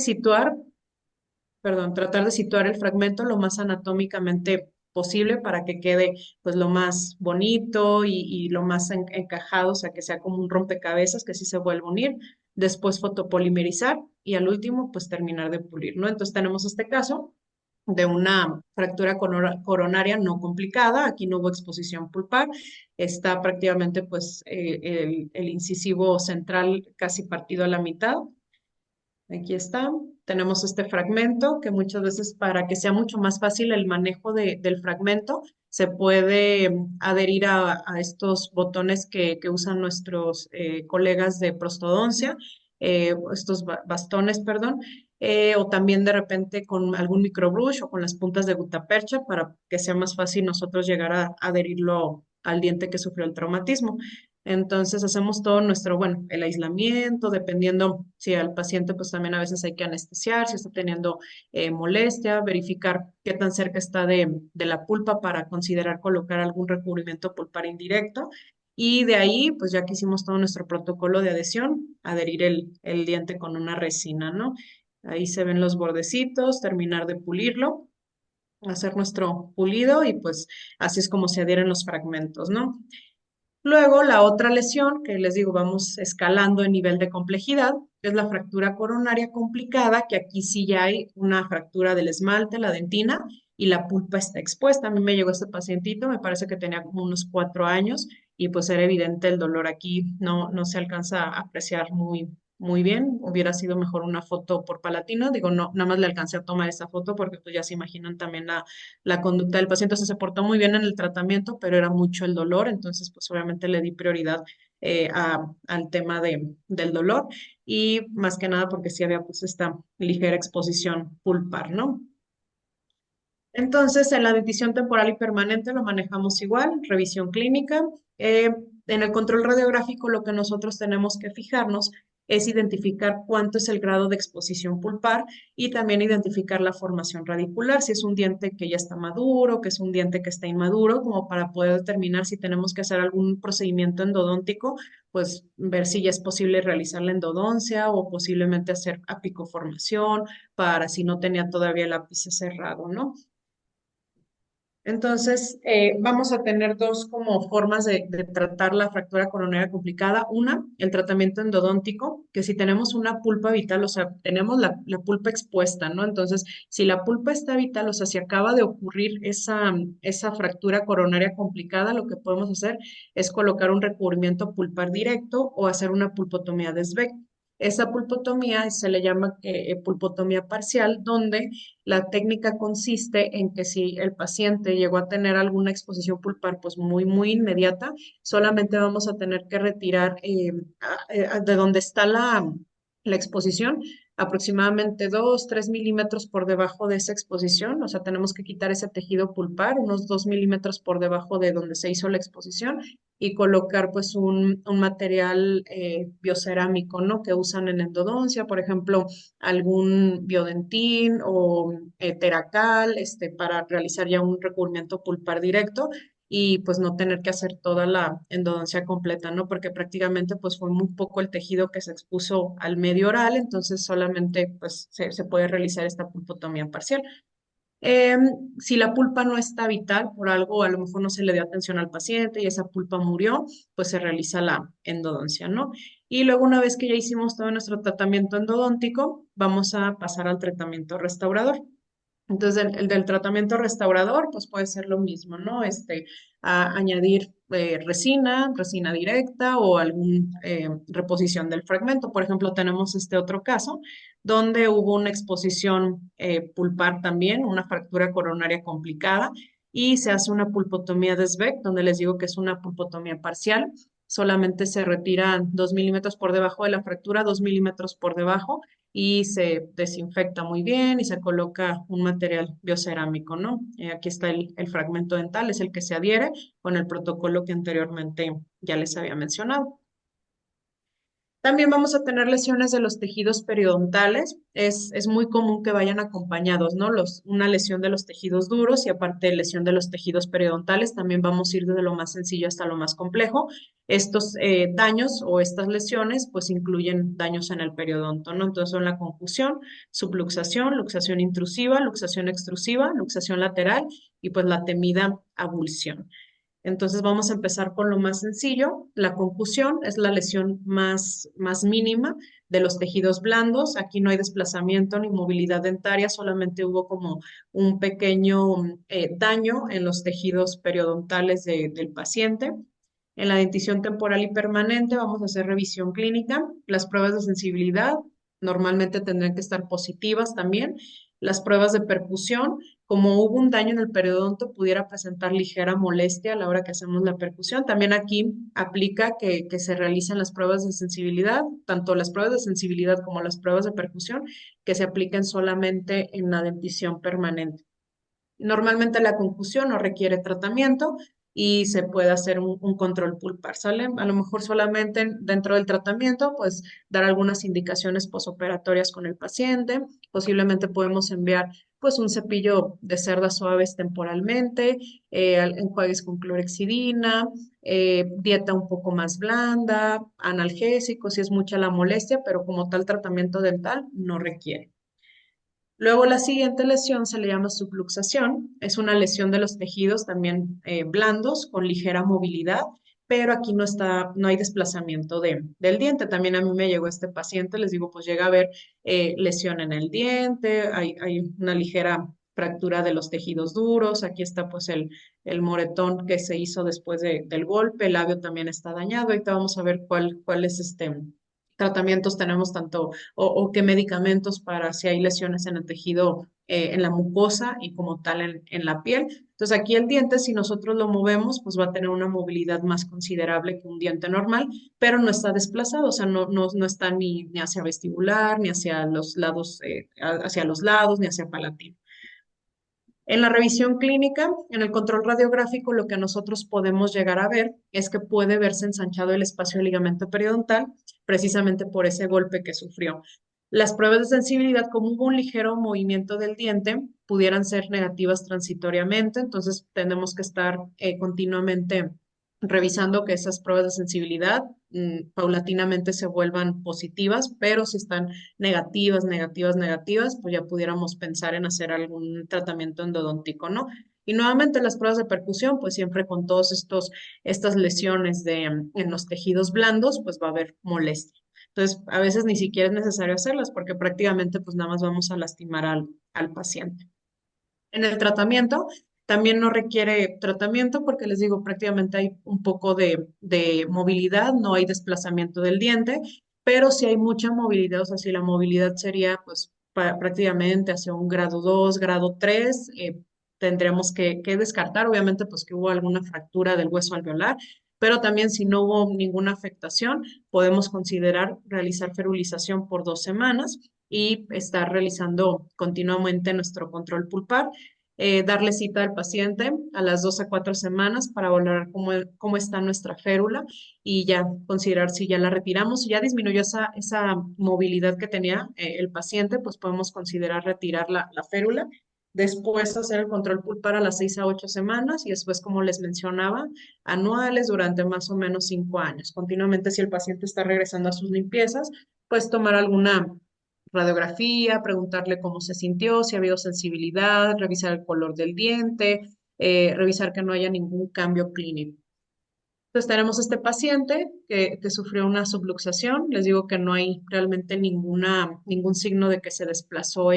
tratar de situar el fragmento lo más anatómicamente posible para que quede pues lo más bonito y lo más encajado, o sea, que sea como un rompecabezas, que sí se vuelva a unir. Después fotopolimerizar y al último pues terminar de pulir, ¿no? Entonces tenemos este caso de una fractura coronaria no complicada, aquí no hubo exposición pulpar, está prácticamente pues el incisivo central casi partido a la mitad. Aquí está. Tenemos este fragmento que muchas veces para que sea mucho más fácil el manejo del fragmento, se puede adherir a estos botones que usan nuestros colegas de prostodoncia, estos bastones, perdón, o también de repente con algún microbrush o con las puntas de gutapercha para que sea más fácil nosotros llegar a adherirlo al diente que sufrió el traumatismo. Entonces hacemos todo nuestro, bueno, el aislamiento, dependiendo si al paciente, pues también a veces hay que anestesiar, si está teniendo molestia, verificar qué tan cerca está de la pulpa para considerar colocar algún recubrimiento pulpar indirecto. Y de ahí, pues ya que hicimos todo nuestro protocolo de adhesión, adherir el diente con una resina, ¿no? Ahí se ven los bordecitos, terminar de pulirlo, hacer nuestro pulido y pues así es como se adhieren los fragmentos, ¿no? Luego, la otra lesión, que les digo, vamos escalando en nivel de complejidad, es la fractura coronaria complicada, que aquí sí ya hay una fractura del esmalte, la dentina, y la pulpa está expuesta. A mí me llegó este pacientito, me parece que tenía como unos 4 años, y pues era evidente el dolor aquí, no se alcanza a apreciar muy bien. Hubiera sido mejor una foto por Palatino, digo, no, nada más le alcancé a tomar esa foto porque pues ya se imaginan también la conducta del paciente. O sea, se portó muy bien en el tratamiento, pero era mucho el dolor, entonces pues obviamente le di prioridad al tema del dolor y más que nada porque sí había pues esta ligera exposición pulpar, ¿no? Entonces, en la dentición temporal y permanente lo manejamos igual, revisión clínica. Eh, en el control radiográfico lo que nosotros tenemos que fijarnos es identificar cuánto es el grado de exposición pulpar y también identificar la formación radicular, si es un diente que ya está maduro, que es un diente que está inmaduro, como para poder determinar si tenemos que hacer algún procedimiento endodóntico, pues ver si ya es posible realizar la endodoncia o posiblemente hacer apicoformación para si no tenía todavía el ápice cerrado, ¿no? Entonces, vamos a tener dos como formas de tratar la fractura coronaria complicada. Una, el tratamiento endodóntico, que si tenemos una pulpa vital, o sea, tenemos la pulpa expuesta, ¿no? Entonces, si la pulpa está vital, o sea, si acaba de ocurrir esa fractura coronaria complicada, lo que podemos hacer es colocar un recubrimiento pulpar directo o hacer una pulpotomía de Sveig. Esa pulpotomía se le llama pulpotomía parcial, donde la técnica consiste en que si el paciente llegó a tener alguna exposición pulpar, pues muy inmediata, solamente vamos a tener que retirar de donde está la exposición, aproximadamente 2, 3 milímetros por debajo de esa exposición, o sea, tenemos que quitar ese tejido pulpar, unos 2 milímetros por debajo de donde se hizo la exposición y colocar pues un material biocerámico, ¿no? Que usan en endodoncia, por ejemplo, algún biodentín o teracal, para realizar ya un recubrimiento pulpar directo y pues no tener que hacer toda la endodoncia completa, ¿no? Porque prácticamente pues fue muy poco el tejido que se expuso al medio oral, entonces solamente pues se puede realizar esta pulpotomía parcial. Eh, si la pulpa no está vital por algo, a lo mejor no se le dio atención al paciente y esa pulpa murió, pues se realiza la endodoncia, ¿no? Y luego, una vez que ya hicimos todo nuestro tratamiento endodóntico, vamos a pasar al tratamiento restaurador. Entonces, el del tratamiento restaurador, pues puede ser lo mismo, ¿no? Añadir resina directa o algún reposición del fragmento. Por ejemplo, tenemos este otro caso donde hubo una exposición pulpar también, una fractura coronaria complicada y se hace una pulpotomía de Sveig, donde les digo que es una pulpotomía parcial. Solamente se retiran 2 milímetros por debajo de la fractura, 2 milímetros por debajo y se desinfecta muy bien y se coloca un material biocerámico, ¿no? Aquí está el fragmento dental, es el que se adhiere con el protocolo que anteriormente ya les había mencionado. También vamos a tener lesiones de los tejidos periodontales. Es muy común que vayan acompañados, ¿no? Una lesión de los tejidos duros y aparte lesión de los tejidos periodontales. También vamos a ir desde lo más sencillo hasta lo más complejo. Estos daños o estas lesiones pues incluyen daños en el periodonto, ¿no? Entonces son la confusión, subluxación, luxación intrusiva, luxación extrusiva, luxación lateral y pues la temida abulsión. Entonces vamos a empezar con lo más sencillo. La concusión es la lesión más mínima de los tejidos blandos. Aquí no hay desplazamiento ni movilidad dentaria, solamente hubo como un pequeño daño en los tejidos periodontales del paciente. En la dentición temporal y permanente vamos a hacer revisión clínica. Las pruebas de sensibilidad normalmente tendrán que estar positivas también. Las pruebas de percusión, como hubo un daño en el periodonto, pudiera presentar ligera molestia a la hora que hacemos la percusión. También aquí aplica que se realicen las pruebas de sensibilidad, tanto las pruebas de sensibilidad como las pruebas de percusión, que se apliquen solamente en la dentición permanente. Normalmente la confusión no requiere tratamiento y se puede hacer un control pulpar, ¿sale? A lo mejor solamente dentro del tratamiento, pues dar algunas indicaciones posoperatorias con el paciente. Posiblemente podemos enviar pues un cepillo de cerdas suaves temporalmente, enjuagues con clorexidina, dieta un poco más blanda, analgésicos si es mucha la molestia, pero como tal tratamiento dental no requiere. Luego la siguiente lesión se le llama subluxación. Es una lesión de los tejidos también blandos con ligera movilidad, pero aquí no hay desplazamiento del diente. También a mí me llegó este paciente, les digo, pues llega a haber lesión en el diente, hay una ligera fractura de los tejidos duros. Aquí está pues el moretón que se hizo después del golpe. El labio también está dañado. Ahorita vamos a ver cuál es tratamientos tenemos tanto o qué medicamentos para si hay lesiones en el tejido, en la mucosa y como tal en la piel. Entonces aquí el diente, si nosotros lo movemos, pues va a tener una movilidad más considerable que un diente normal, pero no está desplazado, o sea, no está ni hacia vestibular, ni hacia los lados, hacia los lados, ni hacia palatino. En la revisión clínica, en el control radiográfico, lo que nosotros podemos llegar a ver es que puede verse ensanchado el espacio del ligamento periodontal, precisamente por ese golpe que sufrió. Las pruebas de sensibilidad, como hubo un ligero movimiento del diente, pudieran ser negativas transitoriamente, entonces tenemos que estar continuamente revisando que esas pruebas de sensibilidad paulatinamente se vuelvan positivas, pero si están negativas, pues ya pudiéramos pensar en hacer algún tratamiento endodontico, ¿no? Y nuevamente las pruebas de percusión, pues siempre con estas lesiones en los tejidos blandos, pues va a haber molestia. Entonces, a veces ni siquiera es necesario hacerlas porque prácticamente pues nada más vamos a lastimar al paciente. En el tratamiento también no requiere tratamiento porque les digo, prácticamente hay un poco de movilidad, no hay desplazamiento del diente, pero sí hay mucha movilidad, o sea, si la movilidad sería pues prácticamente hacia un grado 2 grado 3 tendremos que descartar, obviamente, pues que hubo alguna fractura del hueso alveolar, pero también si no hubo ninguna afectación, podemos considerar realizar ferulización por 2 semanas y estar realizando continuamente nuestro control pulpar, darle cita al paciente a las 2 a 4 semanas para valorar cómo está nuestra férula y ya considerar si ya la retiramos, si ya disminuyó esa movilidad que tenía el paciente, pues podemos considerar retirar la férula. Después hacer el control pulpar a las 6 a 8 semanas y después, como les mencionaba, anuales durante más o menos 5 años. Continuamente, si el paciente está regresando a sus limpiezas, pues tomar alguna radiografía, preguntarle cómo se sintió, si ha habido sensibilidad, revisar el color del diente, revisar que no haya ningún cambio clínico. Entonces tenemos este paciente que sufrió una subluxación. Les digo que no hay realmente ningún signo de que se desplazó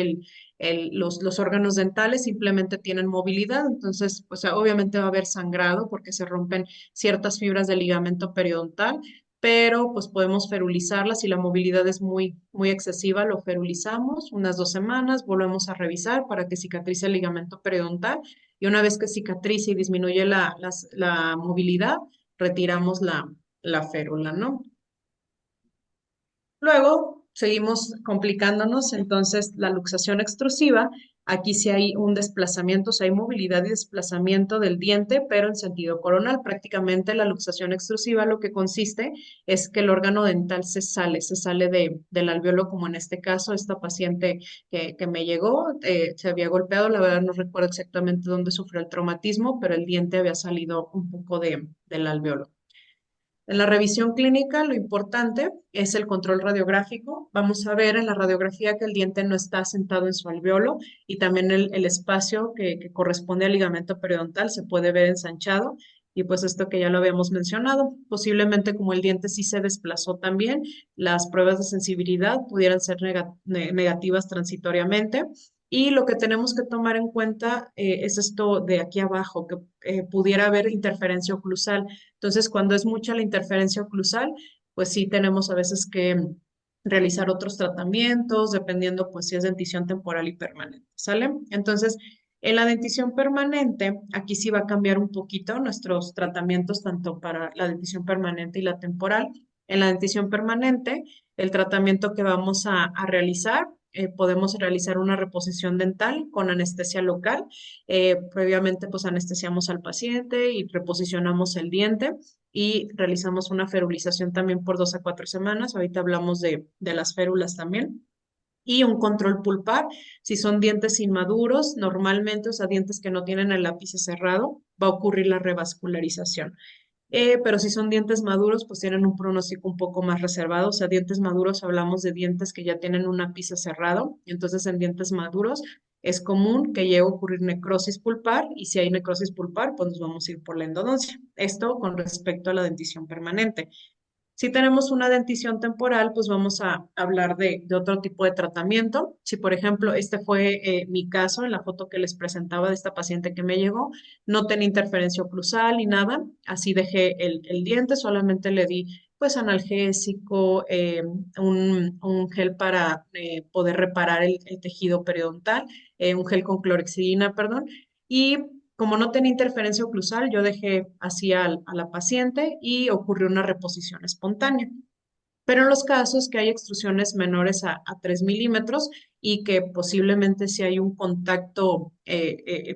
los órganos dentales, simplemente tienen movilidad. Entonces, pues obviamente va a haber sangrado porque se rompen ciertas fibras del ligamento periodontal, pero pues podemos ferulizarlas. Si la movilidad es muy excesiva, lo ferulizamos unas 2 semanas, volvemos a revisar para que cicatrice el ligamento periodontal. Y una vez que cicatrice y disminuye la movilidad, retiramos la férula, ¿no? Luego seguimos complicándonos, entonces la luxación extrusiva, aquí sí hay un desplazamiento, o sea, hay movilidad y desplazamiento del diente, pero en sentido coronal. Prácticamente la luxación extrusiva lo que consiste es que el órgano dental se sale del alveolo, como en este caso, esta paciente que me llegó, se había golpeado, la verdad no recuerdo exactamente dónde sufrió el traumatismo, pero el diente había salido un poco del alveolo. En la revisión clínica, lo importante es el control radiográfico. Vamos a ver en la radiografía que el diente no está sentado en su alveolo y también el espacio que corresponde al ligamento periodontal se puede ver ensanchado. Y pues esto que ya lo habíamos mencionado, posiblemente como el diente sí se desplazó también, las pruebas de sensibilidad pudieran ser negativas transitoriamente. Y lo que tenemos que tomar en cuenta es esto de aquí abajo, que pudiera haber interferencia oclusal. Entonces, cuando es mucha la interferencia oclusal, pues sí tenemos a veces que realizar otros tratamientos, dependiendo pues si es dentición temporal y permanente, ¿sale? Entonces, en la dentición permanente, aquí sí va a cambiar un poquito nuestros tratamientos, tanto para la dentición permanente y la temporal. En la dentición permanente, el tratamiento que vamos a realizar, podemos realizar una reposición dental con anestesia local. Previamente, pues anestesiamos al paciente y reposicionamos el diente y realizamos una ferulización también por 2 a 4 semanas. Ahorita hablamos de las férulas también. Y un control pulpar, si son dientes inmaduros, normalmente, o sea, dientes que no tienen el ápice cerrado, va a ocurrir la revascularización. Pero si son dientes maduros, pues tienen un pronóstico un poco más reservado. O sea, dientes maduros hablamos de dientes que ya tienen un ápice cerrado. Entonces, en dientes maduros es común que llegue a ocurrir necrosis pulpar y si hay necrosis pulpar, pues nos vamos a ir por la endodoncia. Esto con respecto a la dentición permanente. Si tenemos una dentición temporal, pues vamos a hablar de otro tipo de tratamiento. Si, por ejemplo, este fue mi caso en la foto que les presentaba de esta paciente que me llegó, no tenía interferencia oclusal ni nada, así dejé el diente, solamente le di pues analgésico, un gel para poder reparar el tejido periodontal, un gel con clorexidina, perdón, y como no tenía interferencia oclusal, yo dejé así a la paciente y ocurrió una reposición espontánea. Pero en los casos que hay extrusiones menores a 3 milímetros y que posiblemente si hay un contacto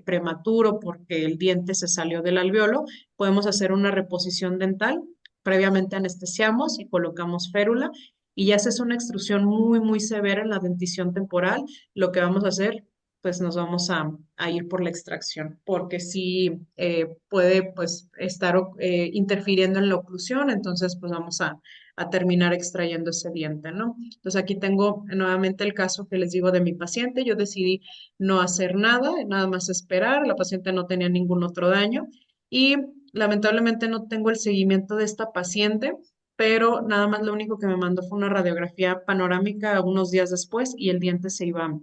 prematuro porque el diente se salió del alveolo, podemos hacer una reposición dental. Previamente anestesiamos y colocamos férula. Y ya si es una extrusión muy severa en la dentición temporal, lo que vamos a hacer, pues nos vamos a ir por la extracción, porque si puede pues estar interfiriendo en la oclusión, entonces pues vamos a terminar extrayendo ese diente, ¿no? Entonces aquí tengo nuevamente el caso que les digo de mi paciente. Yo decidí no hacer nada, nada más esperar. La paciente no tenía ningún otro daño y lamentablemente no tengo el seguimiento de esta paciente, pero nada más lo único que me mandó fue una radiografía panorámica unos días después y el diente se iba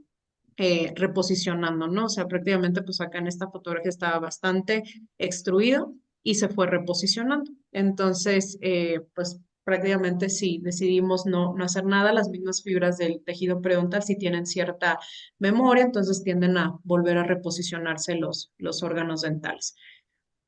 reposicionando, ¿no? O sea, prácticamente pues acá en esta fotografía estaba bastante extruido y se fue reposicionando. Entonces, pues prácticamente sí, decidimos no hacer nada, las mismas fibras del tejido periodontal sí tienen cierta memoria, entonces tienden a volver a reposicionarse los órganos dentales.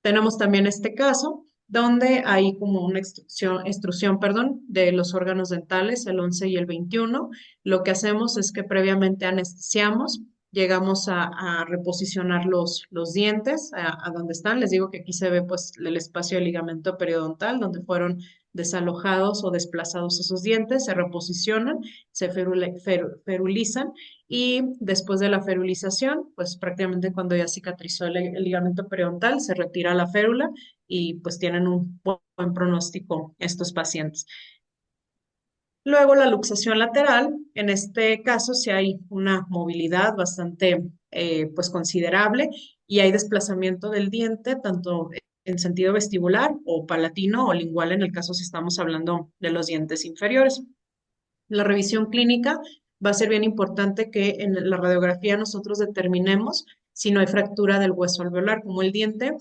Tenemos también este caso donde hay como una extrusión, perdón, de los órganos dentales, el 11 y el 21. Lo que hacemos es que previamente anestesiamos, llegamos a reposicionar los dientes a donde están. Les digo que aquí se ve pues el espacio del ligamento periodontal donde fueron desalojados o desplazados esos dientes, se reposicionan, se ferulizan y después de la ferulización, pues prácticamente cuando ya cicatrizó el ligamento periodontal, se retira la férula y pues tienen un buen pronóstico estos pacientes. Luego la luxación lateral, en este caso si hay una movilidad bastante pues considerable y hay desplazamiento del diente, tanto en sentido vestibular o palatino o lingual en el caso si estamos hablando de los dientes inferiores. La revisión clínica va a ser bien importante que en la radiografía nosotros determinemos si no hay fractura del hueso alveolar, como el diente,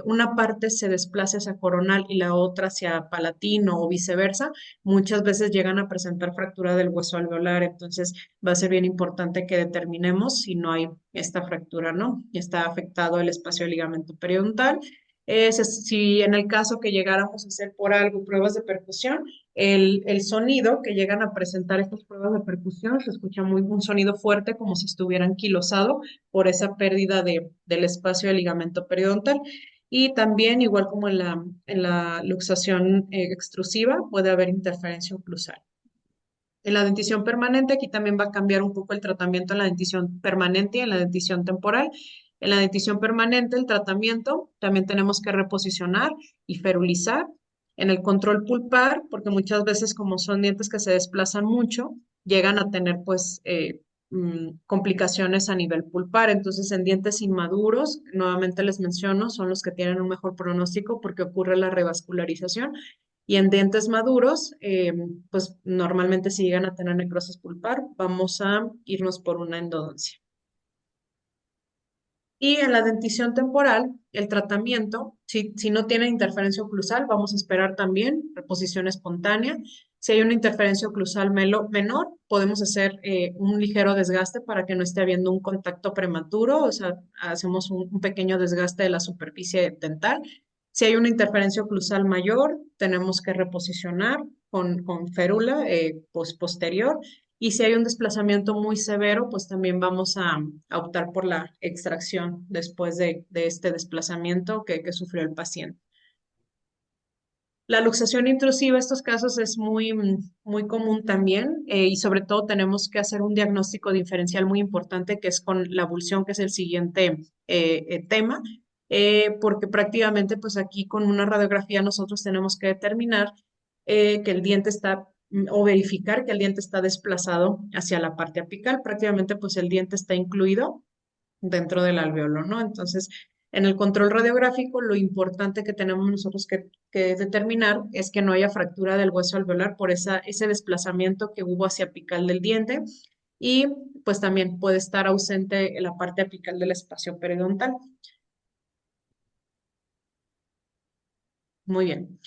una parte se desplaza hacia coronal y la otra hacia palatino o viceversa, muchas veces llegan a presentar fractura del hueso alveolar, entonces va a ser bien importante que determinemos si no hay esta fractura, ¿no? Está afectado el espacio del ligamento periodontal. Si en el caso que llegáramos a hacer por algo pruebas de percusión, el sonido que llegan a presentar estas pruebas de percusión se escucha muy un sonido fuerte como si estuvieran quilosado por esa pérdida del espacio del ligamento periodontal. Y también, igual como en la luxación extrusiva, puede haber interferencia oclusal. En la dentición permanente, aquí también va a cambiar un poco el tratamiento en la dentición permanente y en la dentición temporal. En la dentición permanente, el tratamiento también tenemos que reposicionar y ferulizar. En el control pulpar, porque muchas veces como son dientes que se desplazan mucho, llegan a tener pues complicaciones a nivel pulpar. Entonces, en dientes inmaduros, nuevamente les menciono, son los que tienen un mejor pronóstico porque ocurre la revascularización y en dientes maduros, pues normalmente si llegan a tener necrosis pulpar, vamos a irnos por una endodoncia. Y en la dentición temporal, el tratamiento, si no tiene interferencia oclusal, vamos a esperar también reposición espontánea. Si hay una interferencia oclusal menor, podemos hacer un ligero desgaste para que no esté habiendo un contacto prematuro, o sea, hacemos un pequeño desgaste de la superficie dental. Si hay una interferencia oclusal mayor, tenemos que reposicionar con férula posterior. Y si hay un desplazamiento muy severo, pues también vamos a optar por la extracción después de este desplazamiento que sufrió el paciente. La luxación intrusiva, estos casos es muy común también y sobre todo tenemos que hacer un diagnóstico diferencial muy importante que es con la abulsión, que es el siguiente tema, porque prácticamente pues aquí con una radiografía nosotros tenemos que determinar que el diente está o verificar que el diente está desplazado hacia la parte apical, prácticamente pues el diente está incluido dentro del alveolo, ¿no? Entonces, en el control radiográfico, lo importante que tenemos nosotros que determinar es que no haya fractura del hueso alveolar por ese desplazamiento que hubo hacia apical del diente y pues también puede estar ausente en la parte apical del espacio periodontal. Muy bien.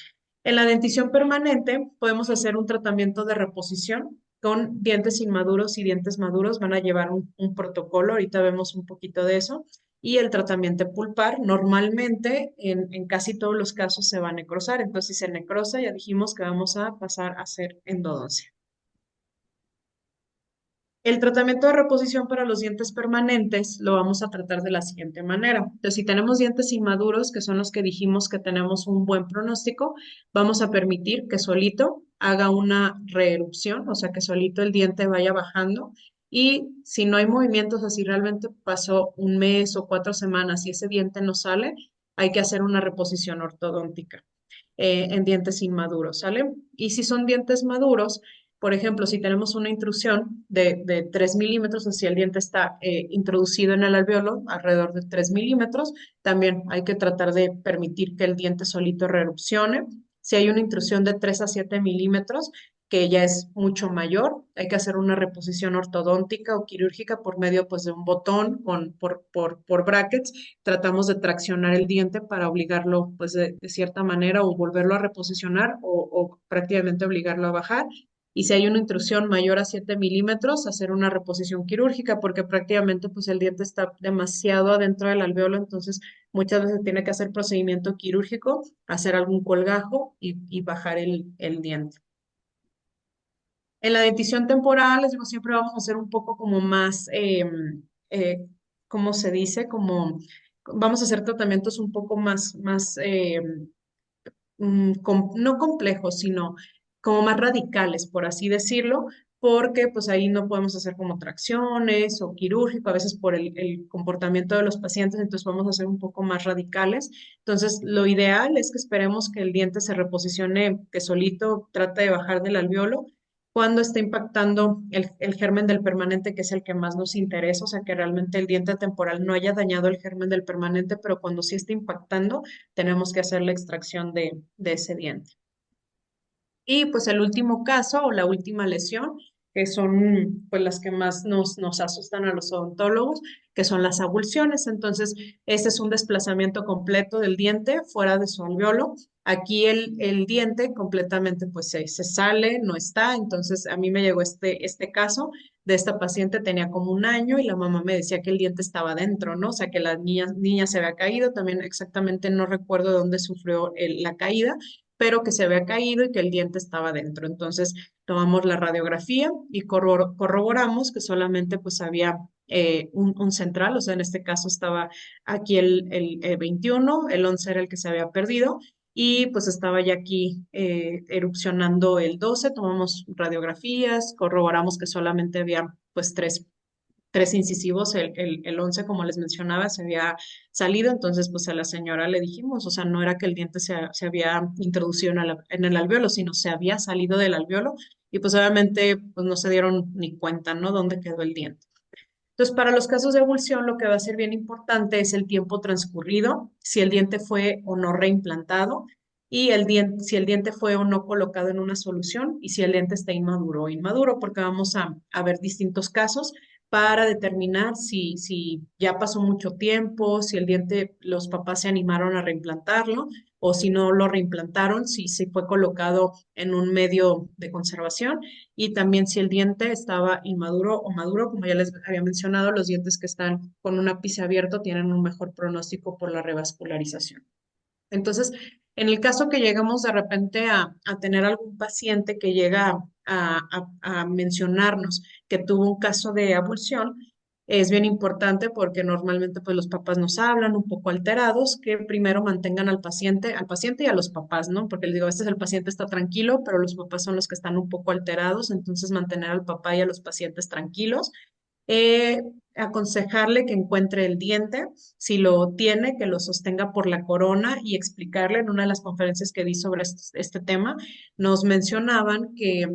En la dentición permanente podemos hacer un tratamiento de reposición con dientes inmaduros y dientes maduros. Van a llevar un protocolo, ahorita vemos un poquito de eso. Y el tratamiento pulpar, normalmente en casi todos los casos se va a necrosar. Entonces, si se necrosa, ya dijimos que vamos a pasar a hacer endodoncia. El tratamiento de reposición para los dientes permanentes lo vamos a tratar de la siguiente manera. Entonces, si tenemos dientes inmaduros, que son los que dijimos que tenemos un buen pronóstico, vamos a permitir que solito haga una reerupción, o sea, que solito el diente vaya bajando. Y si no hay movimientos, así realmente pasó un mes o 4 semanas y ese diente no sale, hay que hacer una reposición ortodóntica en dientes inmaduros, ¿sale? Y si son dientes maduros, por ejemplo, si tenemos una intrusión de 3 milímetros, o si el diente está introducido en el alveolo alrededor de 3 milímetros, también hay que tratar de permitir que el diente solito reerupcione. Si hay una intrusión de 3 a 7 milímetros, que ya es mucho mayor, hay que hacer una reposición ortodóntica o quirúrgica por medio pues, de un botón por brackets. Tratamos de traccionar el diente para obligarlo pues, de cierta manera o volverlo a reposicionar o prácticamente obligarlo a bajar. Y si hay una intrusión mayor a 7 milímetros, hacer una reposición quirúrgica, porque prácticamente pues, el diente está demasiado adentro del alveolo, entonces muchas veces tiene que hacer procedimiento quirúrgico, hacer algún colgajo y bajar el diente. En la dentición temporal, les digo, siempre vamos a hacer un poco como más, ¿cómo se dice? Como vamos a hacer tratamientos un poco más, no complejos, sino como más radicales, por así decirlo, porque pues ahí no podemos hacer como tracciones o quirúrgico, a veces por el comportamiento de los pacientes, entonces vamos a hacer un poco más radicales. Entonces, lo ideal es que esperemos que el diente se reposicione, que solito trate de bajar del alveolo cuando está impactando el germen del permanente, que es el que más nos interesa, o sea, que realmente el diente temporal no haya dañado el germen del permanente, pero cuando sí está impactando, tenemos que hacer la extracción de ese diente. Y pues el último caso o la última lesión, que son pues las que más nos asustan a los odontólogos, que son las avulsiones. Entonces, este es un desplazamiento completo del diente fuera de su alveolo. Aquí el diente completamente pues se sale, no está. Entonces, a mí me llegó este caso de esta paciente, tenía como un año y la mamá me decía que el diente estaba dentro, ¿no? O sea, que la niña se había caído. También exactamente no recuerdo dónde sufrió la caída, pero que se había caído y que el diente estaba dentro. Entonces tomamos la radiografía y corroboramos que solamente pues había un central, o sea, en este caso estaba aquí el 21, el 11 era el que se había perdido y pues estaba ya aquí erupcionando el 12, tomamos radiografías, corroboramos que solamente había pues tres incisivos, el 11, como les mencionaba, se había salido, entonces pues a la señora le dijimos, o sea, no era que el diente se había introducido en el alveolo, sino se había salido del alveolo y pues obviamente pues no se dieron ni cuenta, ¿no? Dónde quedó el diente. Entonces, para los casos de avulsión, lo que va a ser bien importante es el tiempo transcurrido, si el diente fue o no reimplantado y si el diente fue o no colocado en una solución y si el diente está inmaduro o inmaduro, porque vamos a ver distintos casos para determinar si ya pasó mucho tiempo, si el diente, los papás se animaron a reimplantarlo o si no lo reimplantaron, si se fue colocado en un medio de conservación y también si el diente estaba inmaduro o maduro, como ya les había mencionado, los dientes que están con un ápice abierto tienen un mejor pronóstico por la revascularización. Entonces, en el caso que llegamos de repente a tener algún paciente que llega a mencionarnos que tuvo un caso de avulsión, es bien importante porque normalmente pues los papás nos hablan un poco alterados, que primero mantengan al paciente y a los papás, ¿no? Porque les digo, a veces el paciente está tranquilo, pero los papás son los que están un poco alterados, entonces mantener al papá y a los pacientes tranquilos, eh, aconsejarle que encuentre el diente, si lo tiene, que lo sostenga por la corona y explicarle en una de las conferencias que di sobre este tema, nos mencionaban que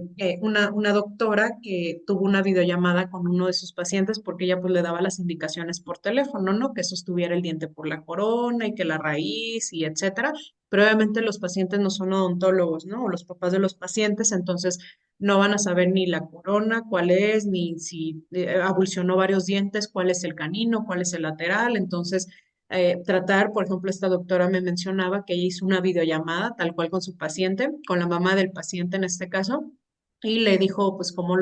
una doctora que tuvo una videollamada con uno de sus pacientes porque ella pues le daba las indicaciones por teléfono, ¿no? Que sostuviera el diente por la corona y que la raíz y etcétera. Pero obviamente los pacientes no son odontólogos, ¿no? O los papás de los pacientes, entonces no van a saber ni la corona, cuál es, ni si avulsionó varios dientes, cuál es el canino, cuál es el lateral. Entonces, tratar, por ejemplo, esta doctora me mencionaba que ella hizo una videollamada tal cual con su paciente, con la mamá del paciente en este caso, y le dijo pues cómo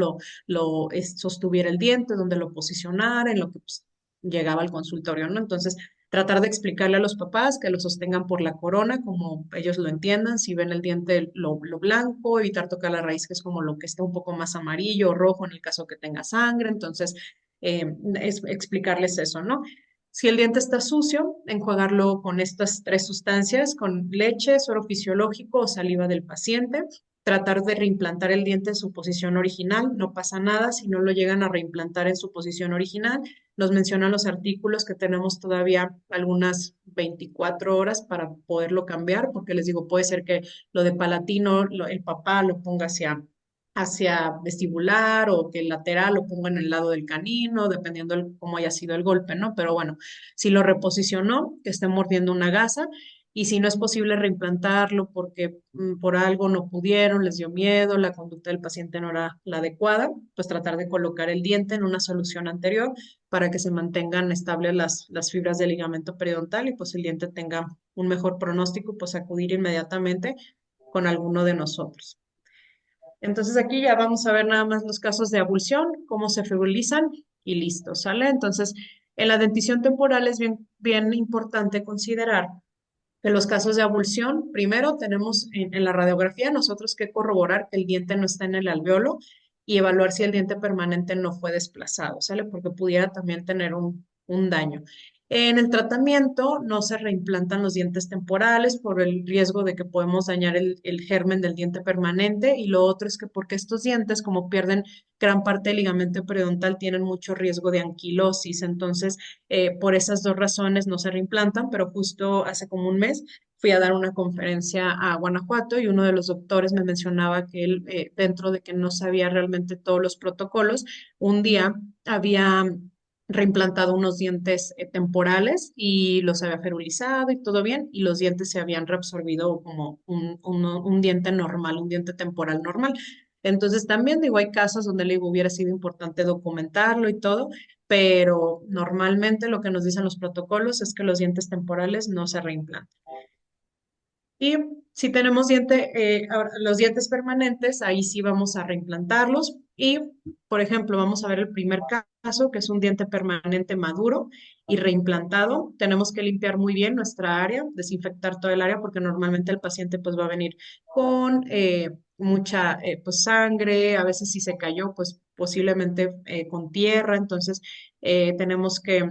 sostuviera el diente, dónde lo posicionara, en lo que pues, llegaba al consultorio, ¿no? Entonces, tratar de explicarle a los papás que lo sostengan por la corona, como ellos lo entiendan, si ven el diente lo blanco, evitar tocar la raíz, que es como lo que está un poco más amarillo o rojo en el caso que tenga sangre, entonces es explicarles eso, ¿no? Si el diente está sucio, enjuagarlo con estas tres sustancias, con leche, suero fisiológico o saliva del paciente, tratar de reimplantar el diente en su posición original, no pasa nada si no lo llegan a reimplantar en su posición original. Nos mencionan los artículos que tenemos todavía algunas 24 horas para poderlo cambiar, porque les digo, puede ser que lo de palatino, el papá lo ponga hacia vestibular o que el lateral lo ponga en el lado del canino, dependiendo cómo haya sido el golpe, ¿no? Pero bueno, si lo reposicionó, que esté mordiendo una gasa, y si no es posible reimplantarlo porque por algo no pudieron, les dio miedo, la conducta del paciente no era la adecuada, pues tratar de colocar el diente en una solución anterior para que se mantengan estables las fibras del ligamento periodontal y pues el diente tenga un mejor pronóstico, pues acudir inmediatamente con alguno de nosotros. Entonces aquí ya vamos a ver nada más los casos de abulsión, cómo se febolizan y listo, ¿sale? Entonces, en la dentición temporal es bien importante considerar que los casos de abulsión, primero tenemos en la radiografía nosotros que corroborar que el diente no está en el alveolo y evaluar si el diente permanente no fue desplazado, ¿sale? Porque pudiera también tener un daño. En el tratamiento no se reimplantan los dientes temporales por el riesgo de que podemos dañar el germen del diente permanente y lo otro es que porque estos dientes, como pierden gran parte del ligamento periodontal, tienen mucho riesgo de anquilosis. Entonces, por esas dos razones no se reimplantan, pero justo hace como un mes fui a dar una conferencia a Guanajuato y uno de los doctores me mencionaba que él, dentro de que no sabía realmente todos los protocolos, un día había reimplantado unos dientes temporales y los había ferulizado y todo bien, y los dientes se habían reabsorbido como un diente normal, un diente temporal normal. Entonces también digo, hay casos donde le digo, hubiera sido importante documentarlo y todo, pero normalmente lo que nos dicen los protocolos es que los dientes temporales no se reimplantan. Y si tenemos ahora, los dientes permanentes, ahí sí vamos a reimplantarlos. Y, por ejemplo, vamos a ver el primer caso, que es un diente permanente maduro y reimplantado. Tenemos que limpiar muy bien nuestra área, desinfectar todo el área, porque normalmente el paciente pues va a venir con mucha pues sangre, a veces si se cayó, pues posiblemente con tierra. Entonces, tenemos que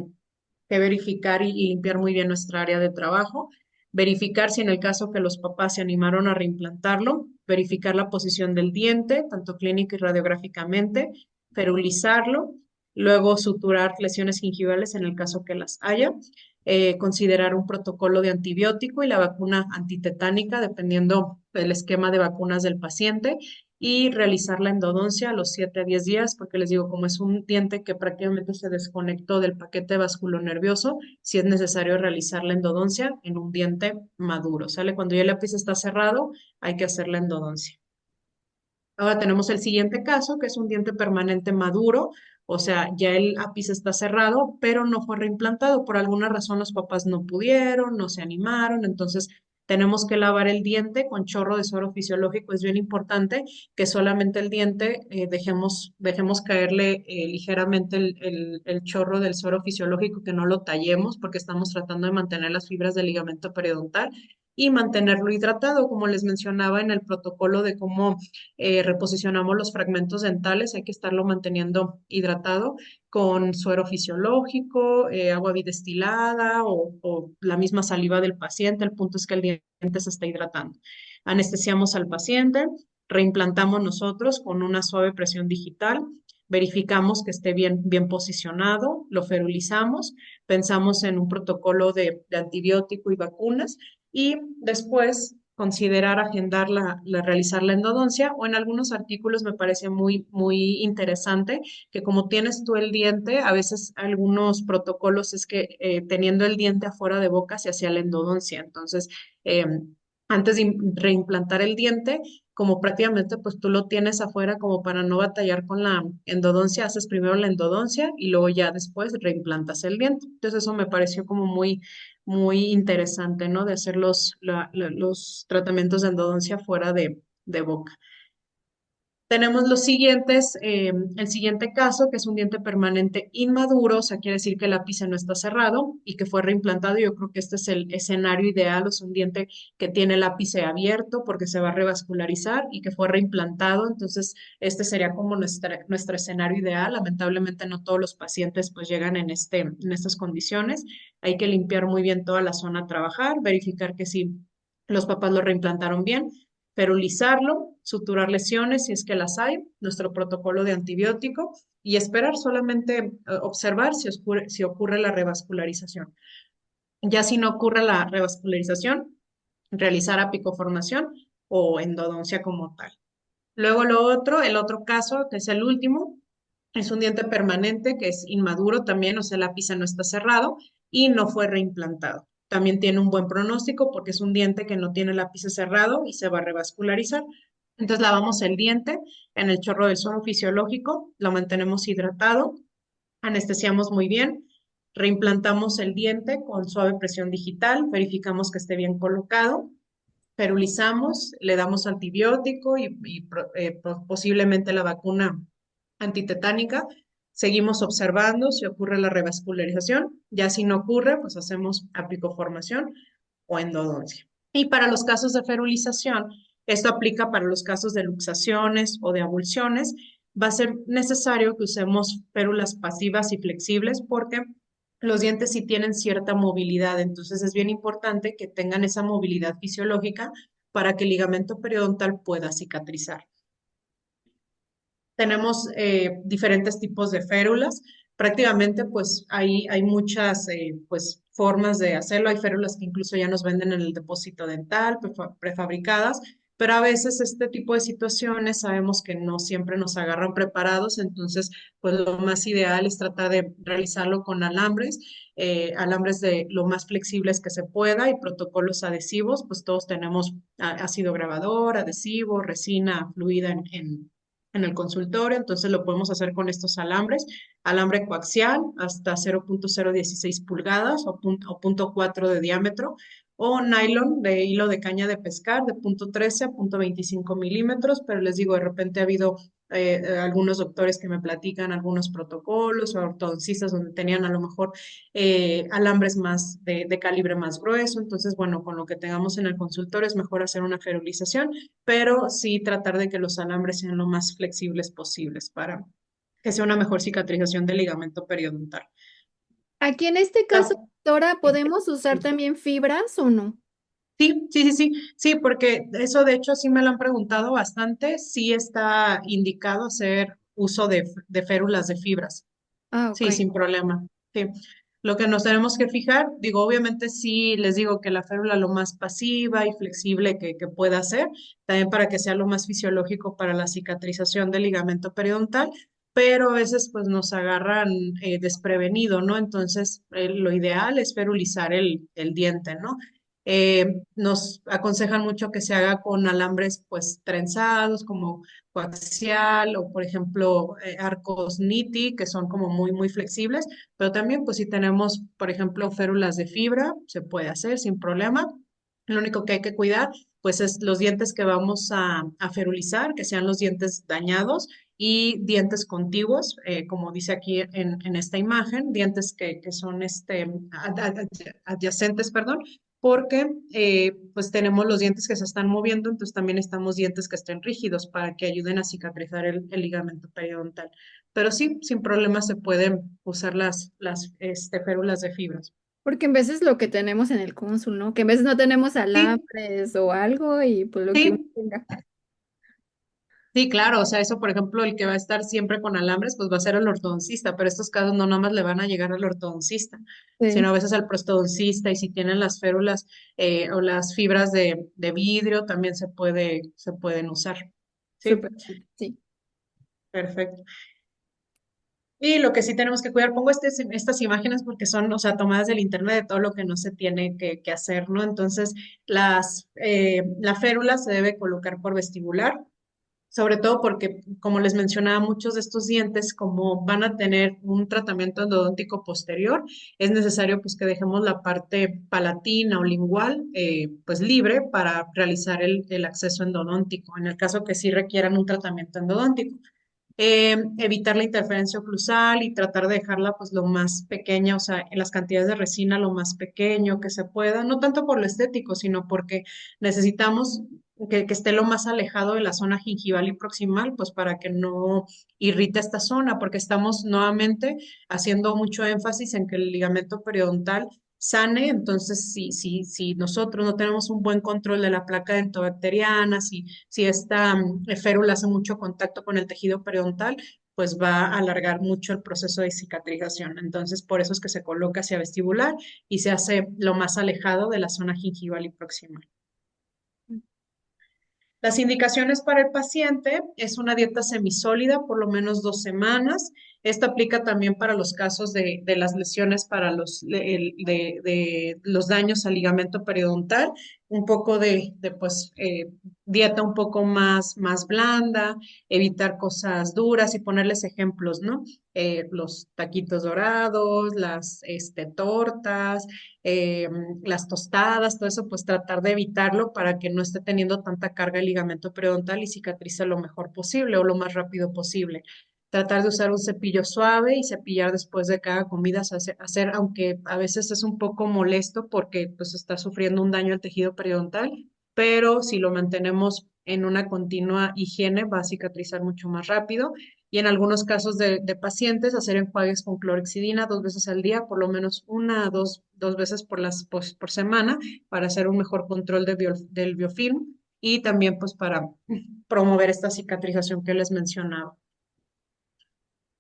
verificar y limpiar muy bien nuestra área de trabajo, verificar si en el caso que los papás se animaron a reimplantarlo, verificar la posición del diente, tanto clínica y radiográficamente, ferulizarlo, luego suturar lesiones gingivales en el caso que las haya, considerar un protocolo de antibiótico y la vacuna antitetánica, dependiendo del esquema de vacunas del paciente, y realizar la endodoncia a los 7 a 10 días, porque les digo, como es un diente que prácticamente se desconectó del paquete vasculonervioso, si es necesario realizar la endodoncia en un diente maduro, ¿sale? Cuando ya el lápiz está cerrado, hay que hacer la endodoncia. Ahora tenemos el siguiente caso, que es un diente permanente maduro, o sea, ya el ápice está cerrado, pero no fue reimplantado. Por alguna razón los papás no pudieron, no se animaron, entonces tenemos que lavar el diente con chorro de suero fisiológico. Es bien importante que solamente el diente dejemos caerle ligeramente el chorro del suero fisiológico, que no lo tallemos porque estamos tratando de mantener las fibras del ligamento periodontal y mantenerlo hidratado, como les mencionaba en el protocolo de cómo reposicionamos los fragmentos dentales, hay que estarlo manteniendo hidratado con suero fisiológico, agua bidestilada o la misma saliva del paciente. El punto es que el diente se está hidratando. Anestesiamos al paciente, reimplantamos nosotros con una suave presión digital, verificamos que esté bien posicionado, lo ferulizamos, pensamos en un protocolo de antibiótico y vacunas y después considerar agendar realizar la endodoncia, o en algunos artículos me parece muy interesante que como tienes tú el diente, a veces algunos protocolos es que teniendo el diente afuera de boca se hacía la endodoncia. Entonces, eh, antes de reimplantar el diente, como prácticamente pues tú lo tienes afuera como para no batallar con la endodoncia, haces primero la endodoncia y luego ya después reimplantas el diente. Entonces eso me pareció como muy interesante, ¿no? De hacer los tratamientos de endodoncia fuera de boca. Tenemos los siguientes, el siguiente caso, que es un diente permanente inmaduro, o sea, quiere decir que el ápice no está cerrado y que fue reimplantado. Yo creo que este es el escenario ideal, o sea, un diente que tiene el ápice abierto porque se va a revascularizar y que fue reimplantado. Entonces, este sería como nuestro escenario ideal. Lamentablemente, no todos los pacientes pues llegan en estas condiciones. Hay que limpiar muy bien toda la zona a trabajar, verificar que sí, los papás lo reimplantaron bien, perulizarlo, suturar lesiones si es que las hay, nuestro protocolo de antibiótico y esperar solamente observar si ocurre la revascularización. Ya si no ocurre la revascularización, realizar apicoformación o endodoncia como tal. Luego el otro caso, que es el último, es un diente permanente que es inmaduro también, o sea, el ápice no está cerrado y no fue reimplantado. También tiene un buen pronóstico porque es un diente que no tiene el ápice cerrado y se va a revascularizar. Entonces lavamos el diente en el chorro del suero fisiológico, lo mantenemos hidratado, anestesiamos muy bien, reimplantamos el diente con suave presión digital, verificamos que esté bien colocado, perulizamos, le damos antibiótico y posiblemente la vacuna antitetánica. Seguimos observando si ocurre la revascularización. Ya si no ocurre, pues hacemos aplicoformación o endodoncia. Y para los casos de ferulización, esto aplica para los casos de luxaciones o de avulsiones, va a ser necesario que usemos férulas pasivas y flexibles porque los dientes sí tienen cierta movilidad, entonces es bien importante que tengan esa movilidad fisiológica para que el ligamento periodontal pueda cicatrizar. Tenemos diferentes tipos de férulas. Prácticamente, pues hay muchas pues, formas de hacerlo. Hay férulas que incluso ya nos venden en el depósito dental, prefabricadas, pero a veces este tipo de situaciones sabemos que no siempre nos agarran preparados, entonces pues lo más ideal es tratar de realizarlo con alambres, alambres de lo más flexibles que se pueda y protocolos adhesivos, pues todos tenemos ácido grabador, adhesivo, resina fluida en el consultorio, entonces lo podemos hacer con estos alambres, alambre coaxial hasta 0.016 pulgadas o punto 4 de diámetro, o nylon de hilo de caña de pescar de punto 13 a punto 25 milímetros, pero les digo, de repente ha habido algunos doctores que me platican algunos protocolos o ortodoncistas donde tenían a lo mejor alambres más de calibre más grueso, entonces bueno, con lo que tengamos en el consultorio es mejor hacer una ferulización, pero sí tratar de que los alambres sean lo más flexibles posibles para que sea una mejor cicatrización del ligamento periodontal. Aquí en este caso, Ah, doctora, ¿podemos usar también fibras o no? sí, sí, sí, sí, sí, porque eso de hecho sí me lo han preguntado bastante, sí está indicado hacer uso de férulas de fibras. Ah, ok. Sí, sin problema. Sí. Lo que nos tenemos que fijar, digo, obviamente sí les digo que la férula lo más pasiva y flexible que pueda ser, también para que sea lo más fisiológico para la cicatrización del ligamento periodontal, pero a veces pues nos agarran desprevenido, ¿no? Entonces, lo ideal es ferulizar el diente, ¿no? Nos aconsejan mucho que se haga con alambres pues trenzados, como coaxial o, por ejemplo, arcos NITI, que son como muy flexibles, pero también, pues, si tenemos, por ejemplo, férulas de fibra, se puede hacer sin problema. Lo único que hay que cuidar, pues, es los dientes que vamos a ferulizar, que sean los dientes dañados y dientes contiguos, como dice aquí en esta imagen, dientes que son adyacentes, perdón, porque pues tenemos los dientes que se están moviendo, entonces también estamos dientes que estén rígidos para que ayuden a cicatrizar el ligamento periodontal. Pero sí, sin problema se pueden usar las férulas de fibras. Porque en veces lo que tenemos en el cónsul, ¿no? Que en veces no tenemos Sí, alambres o algo y pues lo que uno sí, tenga. sí, claro, o sea, eso, por ejemplo, el que va a estar siempre con alambres, pues va a ser el ortodoncista, pero estos casos no nada más le van a llegar al ortodoncista, sino a Sí, veces al prostodoncista, y si tienen las férulas o las fibras de vidrio, también se pueden usar. Sí, súper. Sí. perfecto. Y lo que sí tenemos que cuidar, pongo estas imágenes porque son, o sea, tomadas del internet de todo lo que no se tiene que hacer, ¿no? Entonces, la férula se debe colocar por vestibular, sobre todo porque, como les mencionaba, muchos de estos dientes, como van a tener un tratamiento endodóntico posterior, es necesario pues que dejemos la parte palatina o lingual pues libre para realizar el acceso endodóntico, en el caso que sí requieran un tratamiento endodóntico. Evitar la interferencia oclusal y tratar de dejarla pues lo más pequeña, o sea, en las cantidades de resina lo más pequeño que se pueda, no tanto por lo estético, sino porque necesitamos que esté lo más alejado de la zona gingival y proximal, pues para que no irrite esta zona, porque estamos nuevamente haciendo mucho énfasis en que el ligamento periodontal sane, entonces si nosotros no tenemos un buen control de la placa dentobacteriana, si esta férula hace mucho contacto con el tejido periodontal, pues va a alargar mucho el proceso de cicatrización. Entonces, por eso es que se coloca hacia vestibular y se hace lo más alejado de la zona gingival y proximal. Las indicaciones para el paciente es una dieta semisólida por lo menos 2 semanas. Esto aplica también para los casos de las lesiones para de los daños al ligamento periodontal. Un poco pues, dieta un poco más blanda, evitar cosas duras y ponerles ejemplos, ¿no? Los taquitos dorados, las tortas, eh, las tostadas, todo eso, pues tratar de evitarlo para que no esté teniendo tanta carga el ligamento periodontal y cicatrice lo mejor posible o lo más rápido posible. Tratar de usar un cepillo suave y cepillar después de cada comida, aunque a veces es un poco molesto porque pues está sufriendo un daño al tejido periodontal, pero si lo mantenemos en una continua higiene va a cicatrizar mucho más rápido y en algunos casos de pacientes hacer enjuagues con clorexidina 2 veces al día, por lo menos una a dos veces por semana, para hacer un mejor control del biofilm y también pues para promover esta cicatrización que les mencionaba.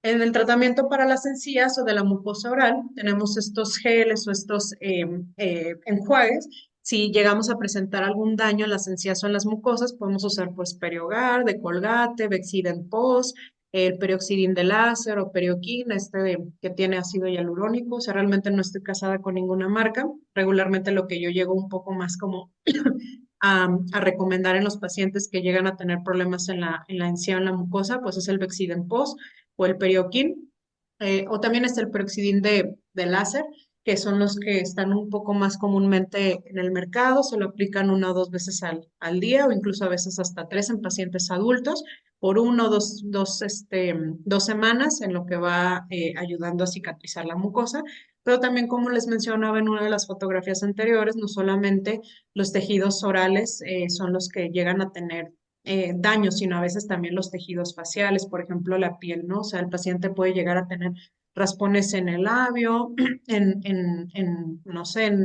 En el tratamiento para las encías o de la mucosa oral, tenemos estos geles o estos enjuagues. Si llegamos a presentar algún daño en las encías o en las mucosas, podemos usar pues Periogar, de Colgate, Bexiden Post, el Perioxidin de láser o Perioquin, que tiene ácido hialurónico. O sea, realmente no estoy casada con ninguna marca. Regularmente lo que yo llego un poco más como a recomendar en los pacientes que llegan a tener problemas en la encía o en la mucosa, pues es el Bexiden Post o el Perioquin, o también está el Peroxidin de láser, que son los que están un poco más comúnmente en el mercado, se lo aplican una o dos veces al día o incluso a veces hasta tres en pacientes adultos por uno o dos semanas en lo que va ayudando a cicatrizar la mucosa. Pero también, como les mencionaba en una de las fotografías anteriores, no solamente los tejidos orales son los que llegan a tener daños, sino a veces también los tejidos faciales, por ejemplo, la piel, ¿no? O sea, el paciente puede llegar a tener raspones en el labio, no sé,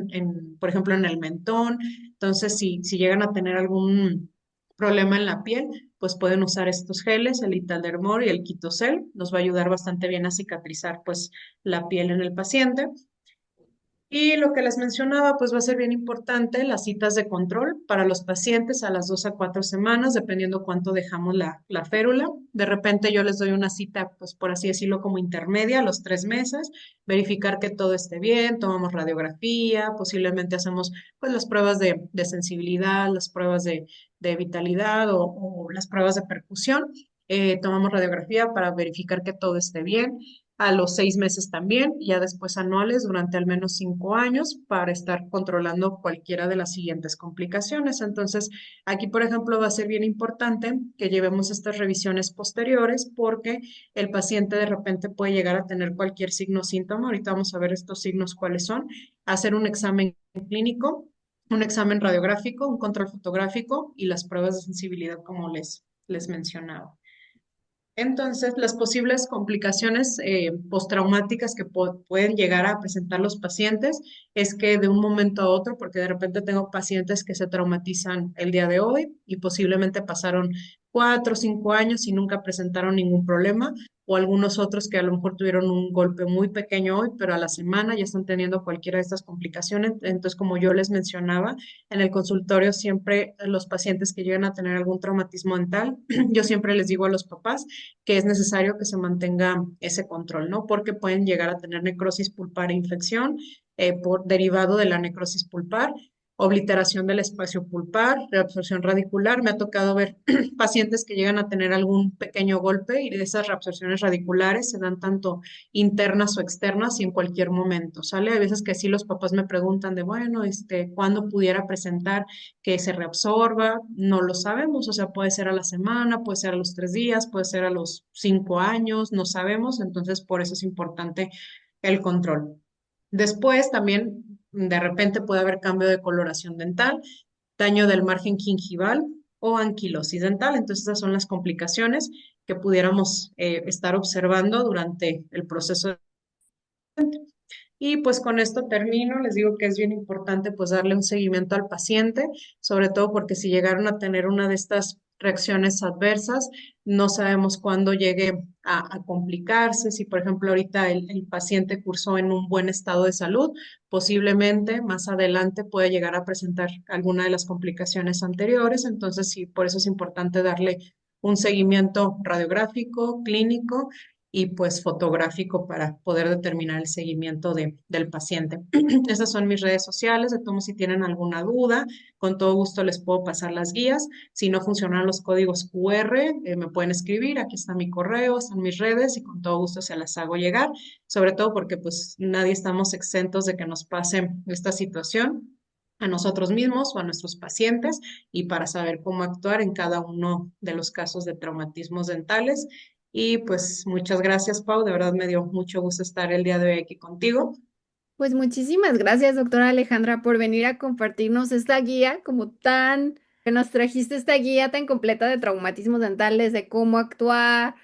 por ejemplo, en el mentón. Entonces, si llegan a tener algún problema en la piel, pues pueden usar estos geles, el Itadermor y el Quitocel. Nos va a ayudar bastante bien a cicatrizar, pues, la piel en el paciente. Y lo que les mencionaba, pues va a ser bien importante las citas de control para los pacientes a las 2 a 4 semanas, dependiendo cuánto dejamos la férula. De repente yo les doy una cita, pues por así decirlo, como intermedia a los 3 meses, verificar que todo esté bien, tomamos radiografía, posiblemente hacemos pues las pruebas de sensibilidad, las pruebas de vitalidad o las pruebas de percusión. Tomamos radiografía para verificar que todo esté bien a los 6 meses también, y ya después anuales durante al menos 5 años para estar controlando cualquiera de las siguientes complicaciones. Entonces, aquí, por ejemplo, va a ser bien importante que llevemos estas revisiones posteriores porque el paciente de repente puede llegar a tener cualquier signo o síntoma. Ahorita vamos a ver estos signos cuáles son. Hacer un examen clínico, un examen radiográfico, un control fotográfico y las pruebas de sensibilidad como les mencionaba. Entonces, las posibles complicaciones postraumáticas que pueden llegar a presentar los pacientes es que de un momento a otro, porque de repente tengo pacientes que se traumatizan el día de hoy y posiblemente pasaron 4 o 5 años y nunca presentaron ningún problema, o algunos otros que a lo mejor tuvieron un golpe muy pequeño hoy, pero a la semana ya están teniendo cualquiera de estas complicaciones. Entonces, como yo les mencionaba, en el consultorio siempre los pacientes que llegan a tener algún traumatismo dental, yo siempre les digo a los papás, que es necesario que se mantenga ese control, ¿no? Porque pueden llegar a tener necrosis pulpar e infección por derivado de la necrosis pulpar, obliteración del espacio pulpar, reabsorción radicular. Me ha tocado ver pacientes que llegan a tener algún pequeño golpe y de esas reabsorciones radiculares se dan tanto internas o externas y en cualquier momento, ¿sale? Hay veces que sí los papás me preguntan de, bueno, ¿cuándo pudiera presentar que se reabsorba? No lo sabemos, o sea, puede ser a la semana, puede ser a los 3 días, puede ser a los 5 años, no sabemos, entonces por eso es importante el control. Después también de repente puede haber cambio de coloración dental, daño del margen gingival o anquilosis dental. Entonces esas son las complicaciones que pudiéramos estar observando durante el proceso. Y pues con esto termino. Les digo que es bien importante pues darle un seguimiento al paciente, sobre todo porque si llegaron a tener una de estas reacciones adversas, no sabemos cuándo llegue a complicarse. Si por ejemplo ahorita el paciente cursó en un buen estado de salud, posiblemente más adelante puede llegar a presentar alguna de las complicaciones anteriores. Entonces sí, por eso es importante darle un seguimiento radiográfico, clínico y pues fotográfico para poder determinar el seguimiento del paciente. Esas son mis redes sociales, de todos si tienen alguna duda, con todo gusto les puedo pasar las guías. Si no funcionan los códigos QR, me pueden escribir, aquí está mi correo, están mis redes y con todo gusto se las hago llegar, sobre todo porque pues nadie estamos exentos de que nos pase esta situación a nosotros mismos o a nuestros pacientes y para saber cómo actuar en cada uno de los casos de traumatismos dentales. Y pues muchas gracias, Pau. De verdad me dio mucho gusto estar el día de hoy aquí contigo. Pues muchísimas gracias, doctora Alejandra, por venir a compartirnos esta guía que nos trajiste esta guía tan completa de traumatismos dentales, de cómo actuar,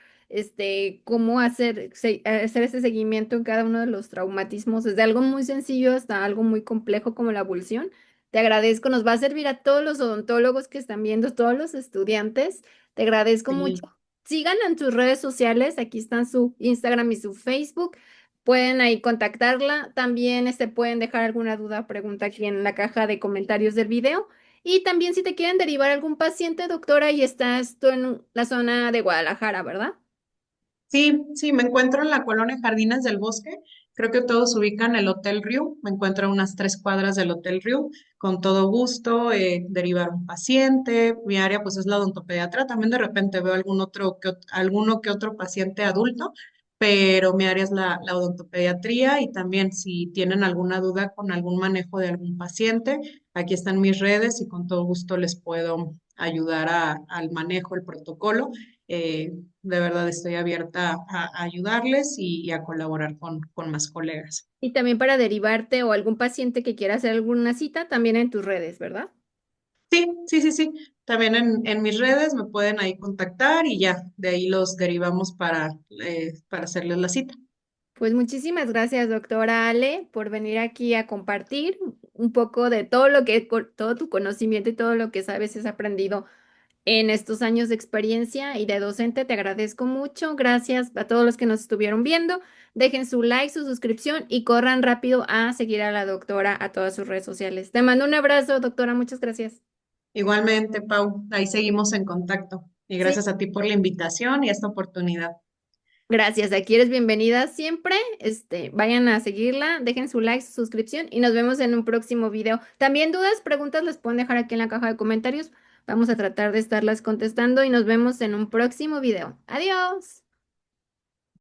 cómo hacer ese seguimiento en cada uno de los traumatismos, desde algo muy sencillo hasta algo muy complejo como la abulsión. Te agradezco, nos va a servir a todos los odontólogos que están viendo, todos los estudiantes. Te agradezco Sí. mucho. sigan en sus redes sociales, aquí están su Instagram y su Facebook. Pueden ahí contactarla. También pueden dejar alguna duda o pregunta aquí en la caja de comentarios del video. Y también si te quieren derivar algún paciente, doctora, y estás tú en la zona de Guadalajara, ¿verdad? Sí, sí, me encuentro en la colonia Jardines del Bosque. Creo que todos ubican el Hotel Riu. Me encuentro a unas 3 cuadras del Hotel Riu. Con todo gusto, derivar un paciente. Mi área, pues, es la odontopediatra. También de repente veo alguno que otro paciente adulto, pero mi área es la odontopediatría. Y también, si tienen alguna duda con algún manejo de algún paciente, aquí están mis redes y con todo gusto les puedo ayudar al manejo, el protocolo. Eh, de verdad estoy abierta a ayudarles y a colaborar con más colegas. Y también para derivarte o algún paciente que quiera hacer alguna cita, también en tus redes, ¿verdad? Sí, sí, sí, sí. También en mis redes me pueden ahí contactar y ya, de ahí los derivamos para hacerles la cita. Pues muchísimas gracias, doctora Ale, por venir aquí a compartir un poco de todo todo tu conocimiento y todo lo que sabes has aprendido en estos años de experiencia y de docente. Te agradezco mucho. Gracias a todos los que nos estuvieron viendo. Dejen su like, su suscripción y corran rápido a seguir a la doctora a todas sus redes sociales. Te mando un abrazo, doctora. Muchas gracias. Igualmente, Pau, ahí seguimos en contacto. Y Sí, gracias a ti por la invitación y esta oportunidad. gracias. Aquí eres bienvenida siempre. Vayan a seguirla, dejen su like, su suscripción y nos vemos en un próximo video. También dudas, preguntas las pueden dejar aquí en la caja de comentarios. Vamos a tratar de estarlas contestando y nos vemos en un próximo video. Adiós.